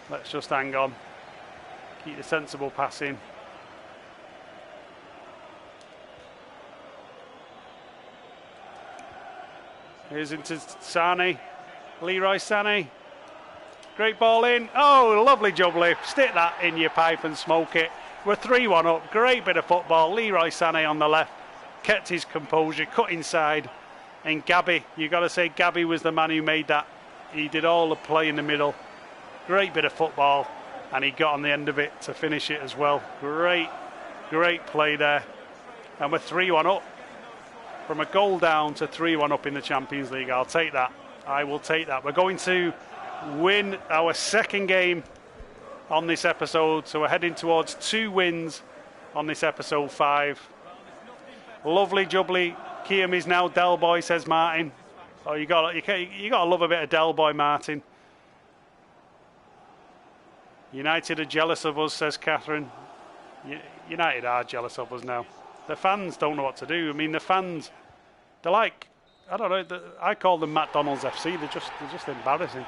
Let's just hang on. Keep the sensible passing. Here's into Sané. Leroy Sané. Great ball in. Oh, lovely jubbly. Stick that in your pipe and smoke it. We're 3-1 up. Great bit of football. Leroy Sané on the left. Kept his composure. Cut inside. And Gabby, you got to say Gabby was the man who made that. He did all the play in the middle. Great bit of football. And he got on the end of it to finish it as well. Great play there. And we're 3-1 up. From a goal down to 3-1 up in the Champions League. I'll take that. I will take that. We're going to win our second game on this episode. So we're heading towards 2 wins on this episode 5. Lovely jubbly. Kiam is now Del Boy, says Martin. Oh, you got to love a bit of Del Boy, Martin. United are jealous of us, says Catherine. United are jealous of us now. The fans don't know what to do. I mean, the fans, they're like, I don't know, I call them McDonald's FC. They're just embarrassing.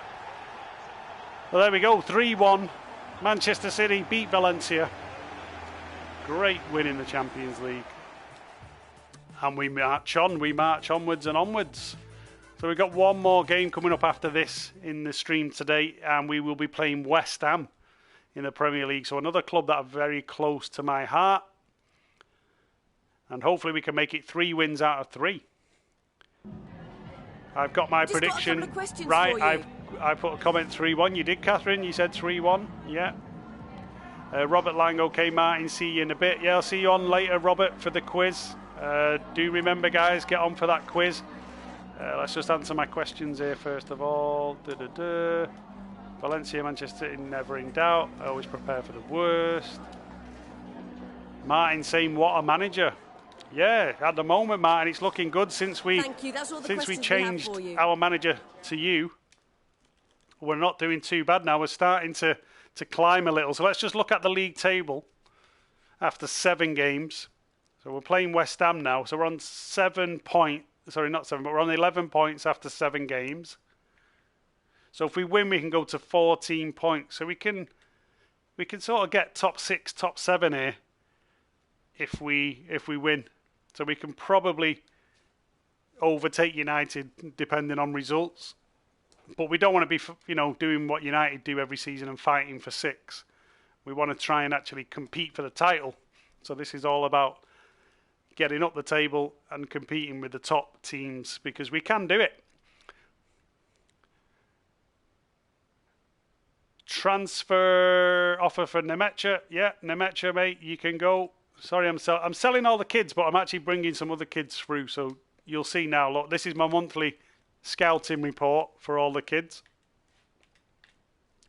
Well, there we go, 3-1. Manchester City beat Valencia. Great win in the Champions League. And we march onwards and onwards. So we've got one more game coming up after this in the stream today, and we will be playing West Ham in the Premier League. So another club that are very close to my heart. And hopefully we can make it 3 wins out of 3. I've got my Just got a prediction couple of questions right. for you. I put a comment 3-1. You did, Catherine. You said 3-1. Yeah. Robert Lang, okay, Martin, see you in a bit. Yeah, I'll see you on later, Robert, for the quiz. Do remember, guys, get on for that quiz. Let's just answer my questions here first of all. Valencia, Manchester, never in doubt. I always prepare for the worst. Martin saying, what a manager. Yeah, at the moment, Martin, it's looking good since we changed our manager to you. We're not doing too bad now. We're starting to climb a little. So let's just look at the league table after 7 games. So we're playing West Ham now. So we're on 7 points. Sorry, not 7, but we're on 11 points after 7 games. So if we win, we can go to 14 points. So we can sort of get top 6, top 7 here if we win. So we can probably overtake United depending on results. But we don't want to be, doing what United do every season and fighting for 6. We want to try and actually compete for the title. So this is all about getting up the table and competing with the top teams because we can do it. Transfer offer for Nemecha. Yeah, Nemecha, mate, you can go. Sorry, I'm selling all the kids, but I'm actually bringing some other kids through. So you'll see now. Look, this is my monthly scouting report for all the kids.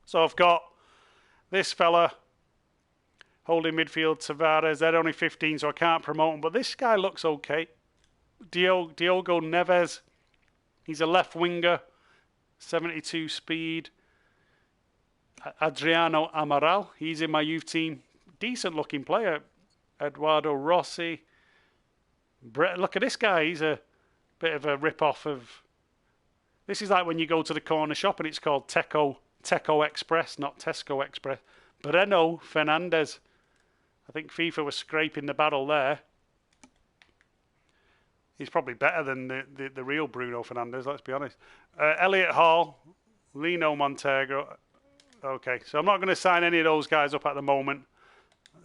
So I've got this fella holding midfield, Tavares. They're only 15, so I can't promote him. But this guy looks okay. Diogo Neves. He's a left winger, 72 speed. Adriano Amaral. He's in my youth team. Decent looking player. Eduardo Rossi. Look at this guy. He's a bit of a rip-off of... This is like when you go to the corner shop and it's called Teco Express, not Tesco Express. Breno Fernandez. I think FIFA was scraping the barrel there. He's probably better than the real Bruno Fernandes, let's be honest. Elliot Hall, Lino Montego. Okay, so I'm not going to sign any of those guys up at the moment.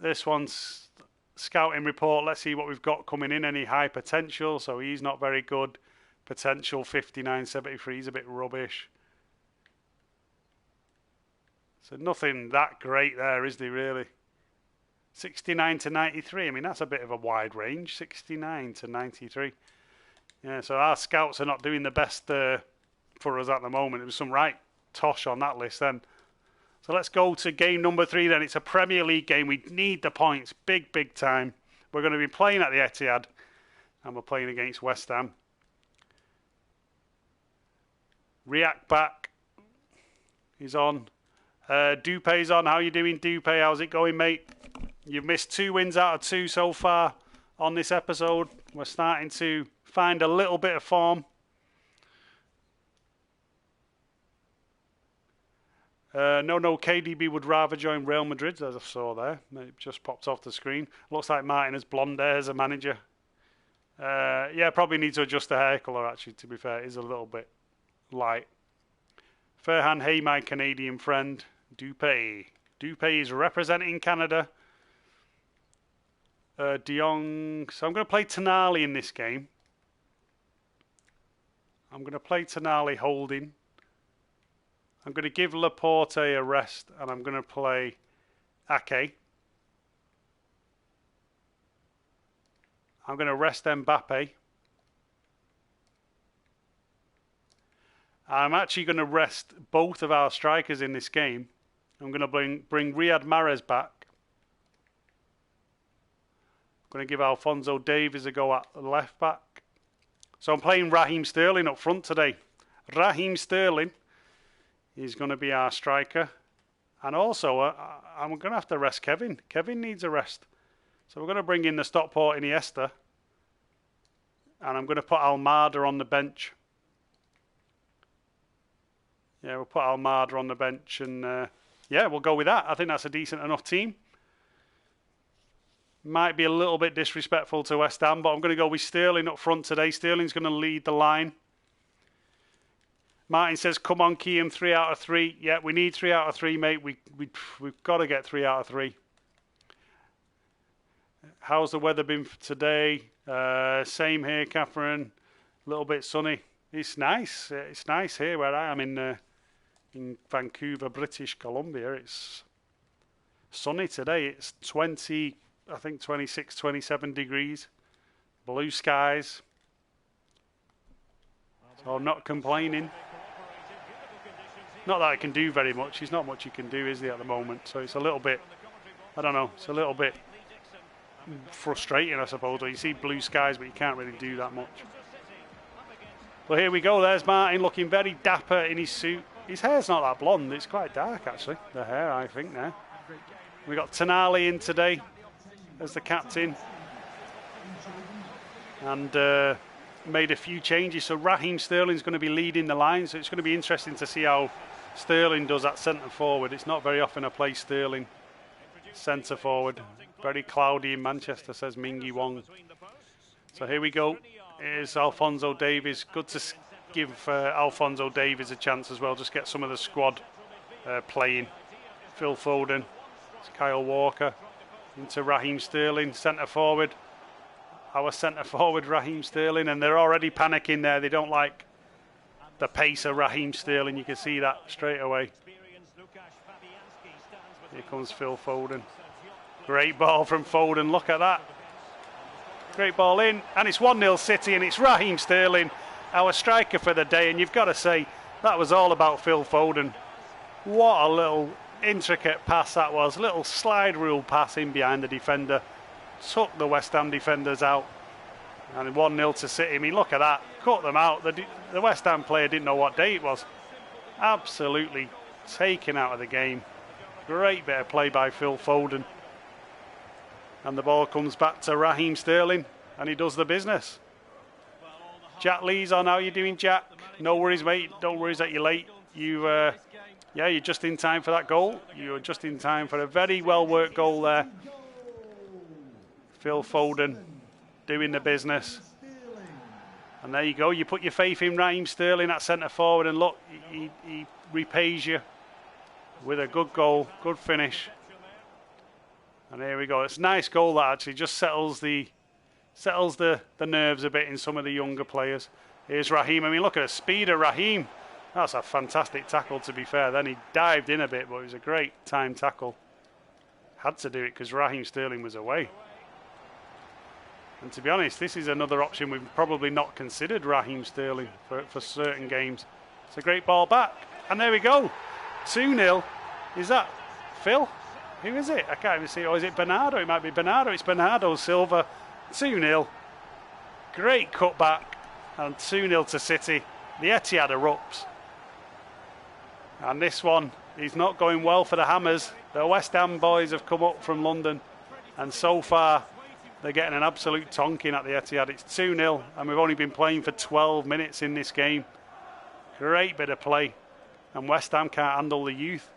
This one's scouting report. Let's see what we've got coming in. Any high potential. So he's not very good. Potential 59.73. He's a bit rubbish. So nothing that great there, is there really? 69 to 93. I mean, that's a bit of a wide range. 69 to 93. Yeah, so our scouts are not doing the best for us at the moment. It was some right tosh on that list then. So let's go to game number 3 then. It's a Premier League game. We need the points. Big, big time. We're going to be playing at the Etihad. And we're playing against West Ham. React back. He's on. Dupé's on. How you doing, Dupé? How's it going, mate? You've missed 2 wins out of 2 so far on this episode. We're starting to find a little bit of form. No, KDB would rather join Real Madrid, as I saw there. It just popped off the screen. Looks like Martin has blonde hair as a manager. Yeah, probably need to adjust the hair colour, actually, to be fair. It is a little bit light. Fairhand, hey, my Canadian friend. Dupé. Dupé is representing Canada. De Jong. So I'm going to play Tonali in this game. I'm going to play Tonali holding. I'm going to give Laporte a rest and I'm going to play Ake. I'm going to rest Mbappe. I'm actually going to rest both of our strikers in this game. I'm going to bring Riyad Mahrez back. I'm going to give Alphonso Davies a go at left back. So I'm playing Raheem Sterling up front today. Raheem Sterling is going to be our striker. And also, I'm going to have to rest Kevin. Kevin needs a rest. So we're going to bring in the Stockport Iniesta. And I'm going to put Almada on the bench. Yeah, we'll put Almada on the bench. And yeah, we'll go with that. I think that's a decent enough team. Might be a little bit disrespectful to West Ham, but I'm going to go with Sterling up front today. Sterling's going to lead the line. Martin says, come on, Kiam, 3 out of 3. Yeah, we need 3 out of 3, mate. We've got to get 3 out of 3. How's the weather been for today? Same here, Catherine. A little bit sunny. It's nice. It's nice here where I am in Vancouver, British Columbia. It's sunny today. It's 20, I think 26, 27 degrees. Blue skies. So I'm not complaining. Not that I can do very much. There's not much you can do, is there, at the moment? So it's a little bit, I don't know, it's a little bit frustrating, I suppose. You see blue skies, but you can't really do that much. Well, here we go. There's Martin looking very dapper in his suit. His hair's not that blonde. It's quite dark, actually, the hair, I think, now. We got Tonali in today as the captain. And made a few changes. So Raheem Sterling's going to be leading the line. So it's going to be interesting to see how Sterling does at centre forward. It's not very often I play Sterling centre forward. Very cloudy in Manchester, says Mingy Wong. So here we go. Here's Alphonso Davies. Good to give Alphonso Davies a chance as well. Just get some of the squad playing. Phil Foden. It's Kyle Walker. Into Raheem Sterling, centre forward. Our centre forward, Raheem Sterling. And they're already panicking there. They don't like the pace of Raheem Sterling. You can see that straight away. Here comes Phil Foden. Great ball from Foden. Look at that. Great ball in, and it's 1-0 City, and it's Raheem Sterling, our striker for the day. And you've got to say, that was all about Phil Foden. What a little intricate pass that was. Little slide rule pass in behind the defender. Took the West Ham defenders out. And 1-0 to City. I mean, look at that. Cut them out. The West Ham player didn't know what day it was. Absolutely taken out of the game. Great bit of play by Phil Foden. And the ball comes back to Raheem Sterling, and he does the business. Jack Lee's on. How you doing, Jack? No worries, mate. Don't worry that you're late. You're just in time for that goal. You're just in time for a very well-worked goal there. Phil Foden doing the business. And there you go. You put your faith in Raheem Sterling at centre forward, and look, he repays you with a good goal, good finish. And here we go. It's a nice goal that actually just settles the nerves a bit in some of the younger players. Here's Raheem. I mean, look at the speed of Raheem. That's a fantastic tackle, to be fair. Then he dived in a bit, but it was a great time tackle. Had to do it because Raheem Sterling was away. And to be honest, this is another option we've probably not considered, Raheem Sterling, for certain games. It's a great ball back. And there we go. 2-0. Is that Phil? Who is it? I can't even see. Oh, is it Bernardo? It might be Bernardo. It's Bernardo Silva. 2-0. Great cutback. And 2-0 to City. The Etihad erupts. And this one is not going well for the Hammers. The West Ham boys have come up from London. And so far, they're getting an absolute tonking at the Etihad. It's 2-0. And we've only been playing for 12 minutes in this game. Great bit of play. And West Ham can't handle the youth.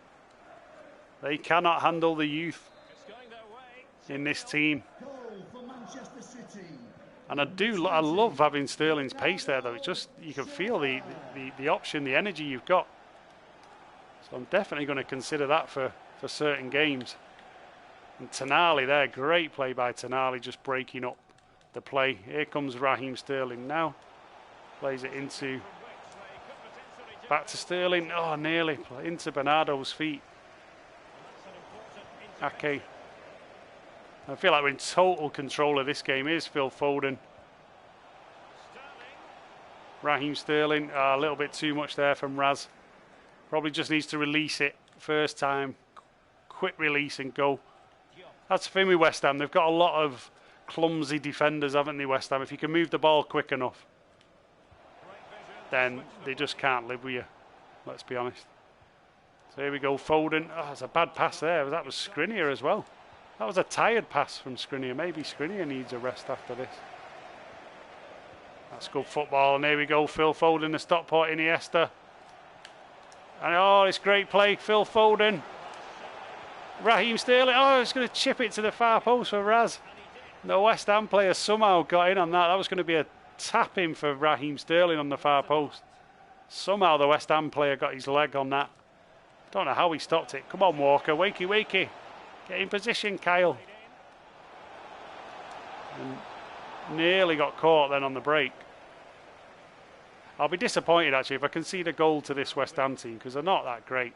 They cannot handle the youth in this team. And I love having Sterling's pace there, though. It's just, you can feel the option, the energy you've got. So I'm definitely going to consider that for certain games. And Tonali there, great play by Tonali, just breaking up the play. Here comes Raheem Sterling now. Plays it back to Sterling. Oh, nearly into Bernardo's feet. Okay. I feel like we're in total control of this game. Here's Phil Foden. Raheem Sterling. A little bit too much there from Raz. Probably just needs to release it first time. Quick release and go. That's the thing with West Ham. They've got a lot of clumsy defenders, haven't they, West Ham? If you can move the ball quick enough, then they just can't live with you. Let's be honest. So here we go, Foden. Oh, that's a bad pass there. That was Skriniar as well. That was a tired pass from Skriniar. Maybe Skriniar needs a rest after this. That's good football. And here we go, Phil Foden, the Stockport Iniesta. And oh, it's great play, Phil Foden. Raheem Sterling. Oh, it's going to chip it to the far post for Raz. The West Ham player somehow got in on that. That was going to be a tap-in for Raheem Sterling on the far post. Somehow the West Ham player got his leg on that. Don't know how he stopped it. Come on, Walker. Wakey, wakey. Get in position, Kyle. And nearly got caught then on the break. I'll be disappointed actually if I concede a goal to this West Ham team because they're not that great.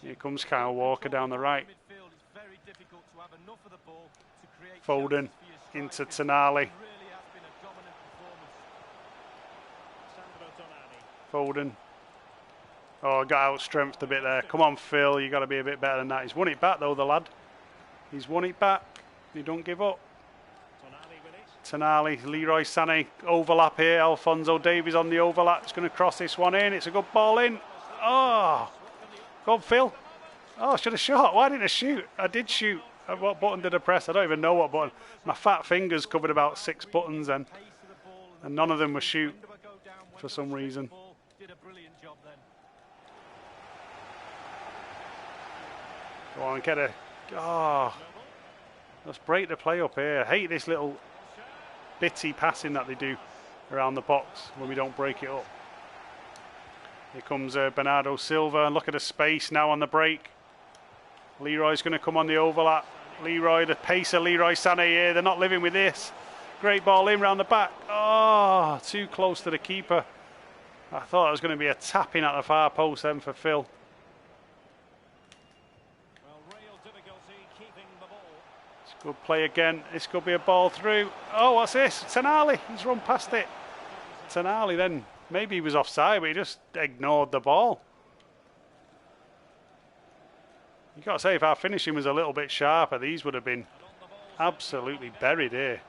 Here comes Kyle Walker down the right. Foden into Tonali. Foden. Oh, got out-strengthed a bit there. Come on, Phil, you got to be a bit better than that. He's won it back though, the lad. He's won it back. He don't give up. Tonali, Leroy Sané, overlap here. Alphonso Davies on the overlap. It's going to cross this one in. It's a good ball in. Oh, go on, Phil. Oh, I should have shot. Why didn't I shoot? I did shoot. What button did I press? I don't even know what button. My fat fingers covered about 6 buttons then. And none of them were shoot for some reason. Go on, get a... Oh, let's break the play up here. I hate this little bitty passing that they do around the box when we don't break it up. Here comes Bernardo Silva, and look at the space now on the break. Leroy's going to come on the overlap. Leroy, the pace of Leroy Sané here, they're not living with this. Great ball in round the back. Oh, too close to the keeper. I thought it was going to be a tapping at the far post then for Phil. It's a good play again. This could be a ball through. Oh, what's this? Tonali, he's run past it. Tonali then, maybe he was offside, but he just ignored the ball. You've got to say, if our finishing was a little bit sharper, these would have been absolutely buried here.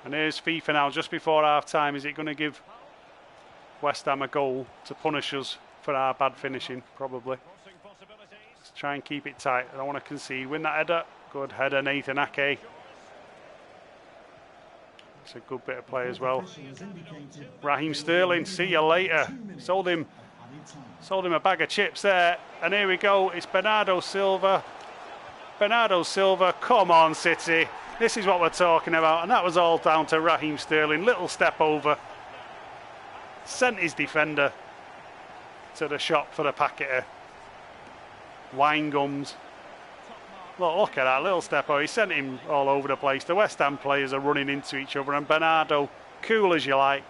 And here's FIFA now, just before half-time. Is it going to give West Ham a goal to punish us for our bad finishing? Probably. Let's try and keep it tight. I don't want to concede. Win that header. Good header, Nathan Ake. It's a good bit of play as well. Raheem Sterling, see you later. Sold him a bag of chips there. And here we go. It's Bernardo Silva. Bernardo Silva, come on, City. This is what we're talking about. And that was all down to Raheem Sterling. Little step over. Sent his defender to the shop for the packet of wine gums. Look at that little step over. He sent him all over the place. The West Ham players are running into each other. And Bernardo, cool as you like,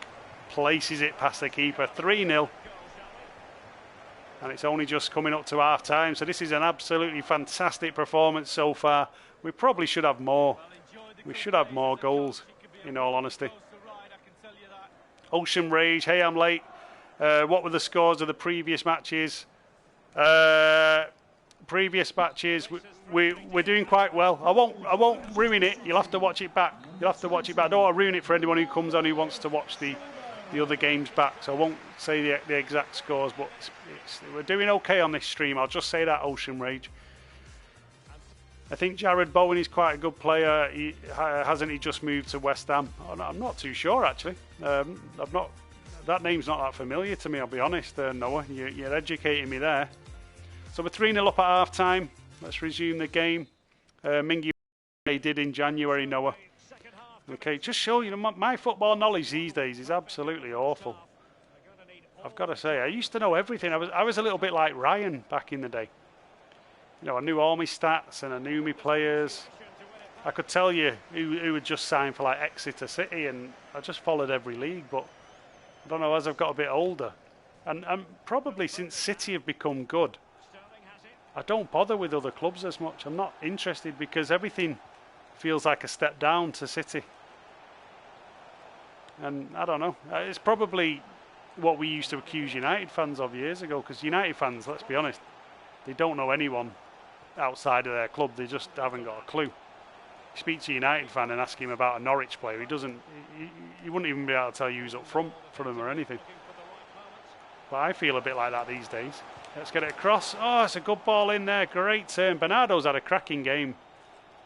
places it past the keeper. 3-0. And it's only just coming up to half time. So this is an absolutely fantastic performance so far. We probably should have more. We should have more goals, in all honesty. Ocean Rage, hey, I'm late. What were the scores of the previous matches? Previous matches, we're doing quite well. I won't ruin it. You'll have to watch it back. I don't want to ruin it for anyone who comes on who wants to watch the other games back. So I won't say the exact scores, but we're doing okay on this stream. I'll just say that, Ocean Rage. I think Jared Bowen is quite a good player. Hasn't he just moved to West Ham? I'm not too sure actually. That name's not that familiar to me. I'll be honest, Noah. You're educating me there. So we're 3-0 up at half time. Let's resume the game. Mingy did in January, Noah. Okay, just show you my football knowledge these days is absolutely awful. I've got to say, I used to know everything. I was a little bit like Ryan back in the day. You know, I knew all my stats and I knew my players. I could tell you who had just signed for like Exeter City, and I just followed every league. But I don't know, as I've got a bit older, and probably since City have become good, I don't bother with other clubs as much. I'm not interested because everything feels like a step down to City. And I don't know, it's probably what we used to accuse United fans of years ago, because United fans, let's be honest, they don't know anyone outside of their club. They just haven't got a clue. You speak to a United fan and ask him about a Norwich player, he wouldn't even be able to tell you who's up front for them or anything. But I feel a bit like that these days. Let's get it across. Oh, it's a good ball in there. Great turn. Bernardo's had a cracking game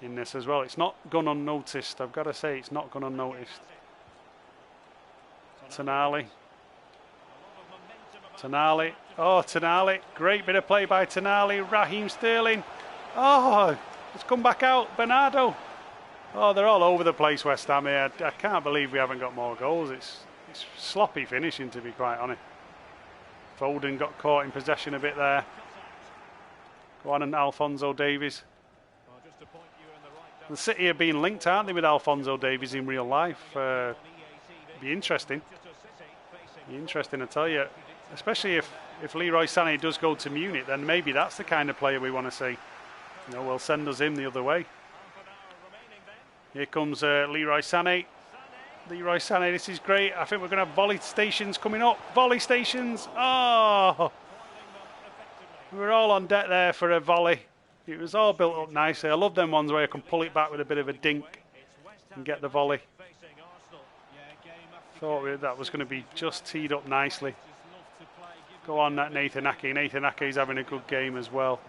in this as well. It's not gone unnoticed. I've got to say, it's not gone unnoticed. Tonali. Oh, Tonali. Great bit of play by Tonali. Raheem Sterling. Oh, it's come back out. Bernardo. Oh, they're all over the place, West Ham here. I can't believe we haven't got more goals. It's sloppy finishing, to be quite honest. Foden got caught in possession a bit there. Go on, and Alphonso Davies. The City are being linked, aren't they, with Alphonso Davies in real life? Be interesting. Be interesting, I tell you. Especially if Leroy Sané does go to Munich, then maybe that's the kind of player we want to see. You know, will send us him the other way. Here comes Leroy Sané. Leroy Sané, this is great. I think we're going to have volley stations coming up. Volley stations. Oh! We were all on deck there for a volley. It was all built up nicely. I love them ones where you can pull it back with a bit of a dink and get the volley. Thought that was going to be just teed up nicely. Go on, that Nathan Ake. Nathan Ake's having a good game as well.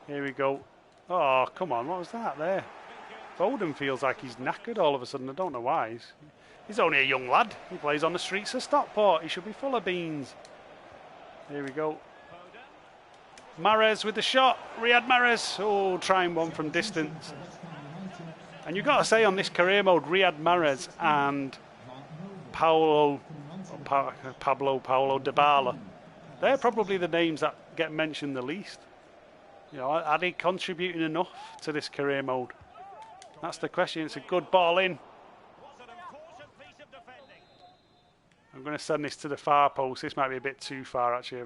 Here we go. Oh, come on. What was that there? Foden feels like he's knackered all of a sudden. I don't know why. He's only a young lad. He plays on the streets of Stockport. He should be full of beans. Here we go. Mahrez with the shot. Riyad Mahrez. Oh, trying one from distance. And you've got to say on this career mode, Riyad Mahrez and Paulo Dybala, they're probably the names that get mentioned the least. You know, are they contributing enough to this career mode? That's the question. It's a good ball in. I'm going to send this to the far post. This might be a bit too far, actually.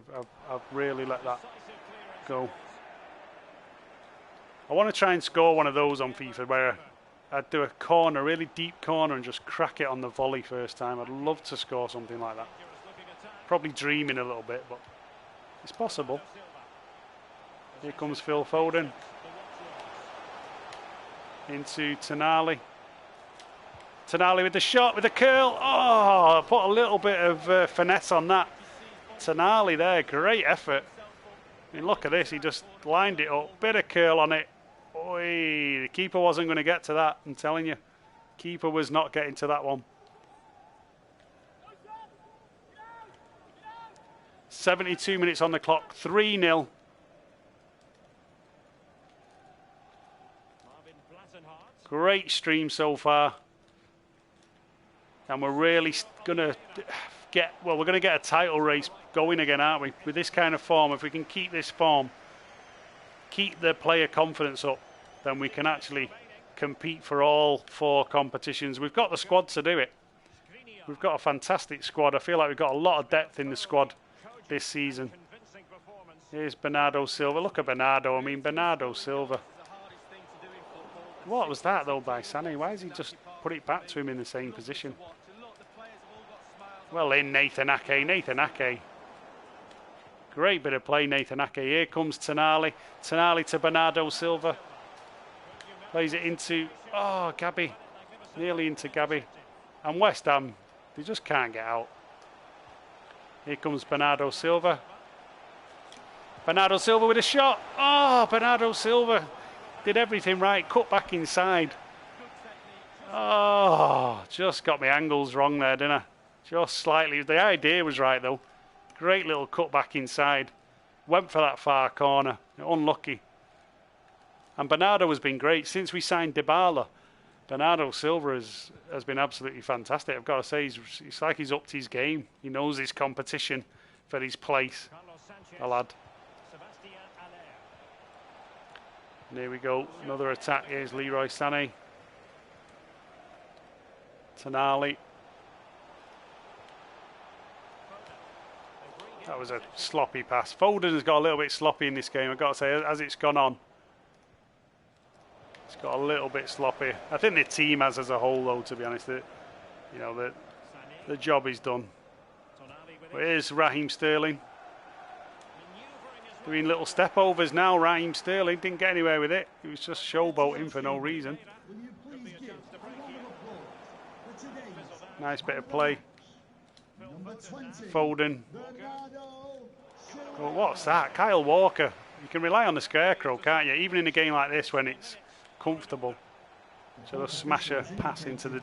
I've really let that go. I want to try and score one of those on FIFA where I'd do a corner, really deep corner, and just crack it on the volley first time. I'd love to score something like that. Probably dreaming a little bit, but it's possible. Here comes Phil Foden. Into Tonali. Tonali with the shot, with the curl. Oh, put a little bit of finesse on that. Tonali there, great effort. I mean, look at this, he just lined it up. Bit of curl on it. Oi, the keeper wasn't going to get to that, I'm telling you. Keeper was not getting to that one. 72 minutes on the clock, 3-0. Great stream so far. And we're really going to get, well, we're going to get a title race going again, aren't we? With this kind of form, if we can keep this form, keep the player confidence up, then we can actually compete for all 4 competitions. We've got the squad to do it. We've got a fantastic squad. I feel like we've got a lot of depth in the squad this season. Here's Bernardo Silva. Look at Bernardo. I mean, Bernardo Silva. What was that, though, by Sané? Why has he just put it back to him in the same position? Well in, Nathan Ake. Nathan Ake. Great bit of play, Nathan Ake. Here comes Tonali. Tonali to Bernardo Silva. Plays it into, oh, Gabby. Nearly into Gabby. And West Ham, they just can't get out. Here comes Bernardo Silva. Bernardo Silva with a shot. Oh, Bernardo Silva did everything right. Cut back inside. Oh, just got my angles wrong there, didn't I? Just slightly. The idea was right, though. Great little cut back inside. Went for that far corner. Unlucky. And Bernardo has been great. Since we signed Dybala, Bernardo Silva has been absolutely fantastic. I've got to say, it's like he's upped his game. He knows his competition for his place. The lad. And here we go. Another attack. Here's Leroy Sané. Tonali. That was a sloppy pass. Foden has got a little bit sloppy in this game. I've got to say, as it's gone on, it's got a little bit sloppy. I think the team has as a whole, though, to be honest. You know, the job is done. But here's Raheem Sterling. Doing little step overs now, Raheem Sterling. Didn't get anywhere with it. He was just showboating for no reason. Nice bit of play. Foden. Oh, what's that? Kyle Walker. You can rely on the scarecrow, can't you? Even in a game like this when it's comfortable. So they'll smash a pass into the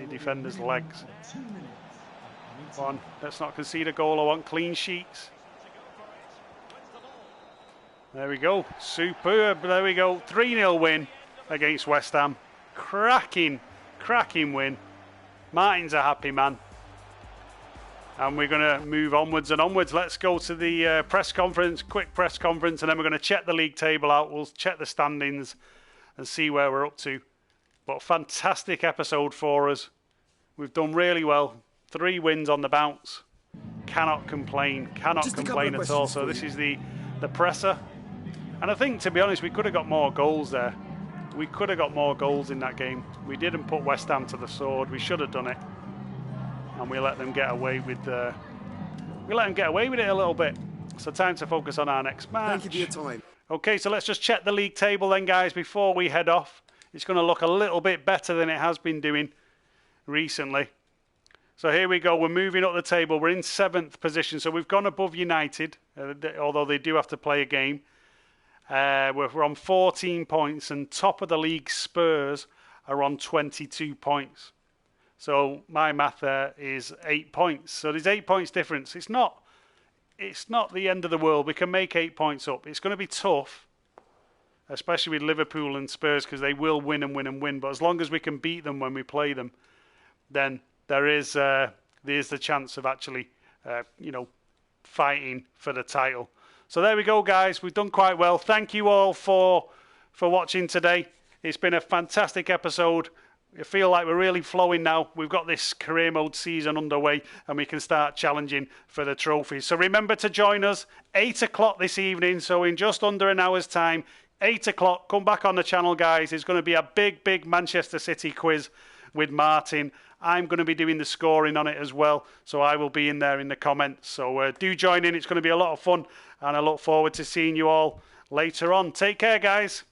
defender's legs. Come on, let's not concede a goal. I want clean sheets. There we go. Superb. There we go. 3-0 win against West Ham. Cracking win. Martin's a happy man. And we're going to move onwards and onwards. Let's go to the press conference, quick press conference, and then we're going to check the league table out. We'll check the standings. and see where we're up to. But fantastic episode for us. We've done really well. 3 wins on the bounce. Cannot complain. Cannot complain at all. So this is the presser. And I think, to be honest, we could have got more goals there. We could have got more goals in that game. We didn't put West Ham to the sword. We should have done it. And we let them get away with it a little bit. So time to focus on our next match. Thank you for your time. Okay, so let's just check the league table then, guys, before we head off. It's going to look a little bit better than it has been doing recently. So here we go. We're moving up the table. We're in 7th position. So we've gone above United, although they do have to play a game. We're on 14 points, and top of the league Spurs are on 22 points. So my math there is 8 points. So there's 8 points difference. It's not the end of the world. We can make 8 points up. It's going to be tough, especially with Liverpool and Spurs, because they will win and win and win. But as long as we can beat them when we play them, then there's the chance of actually, fighting for the title. So there we go, guys. We've done quite well. Thank you all for watching today. It's been a fantastic episode. I feel like we're really flowing now. We've got this career mode season underway and we can start challenging for the trophies. So remember to join us 8 o'clock this evening. So in just under an hour's time, 8 o'clock, come back on the channel, guys. It's going to be a big Manchester City quiz with Martin. I'm going to be doing the scoring on it as well. So I will be in there in the comments. So do join in. It's going to be a lot of fun. And I look forward to seeing you all later on. Take care, guys.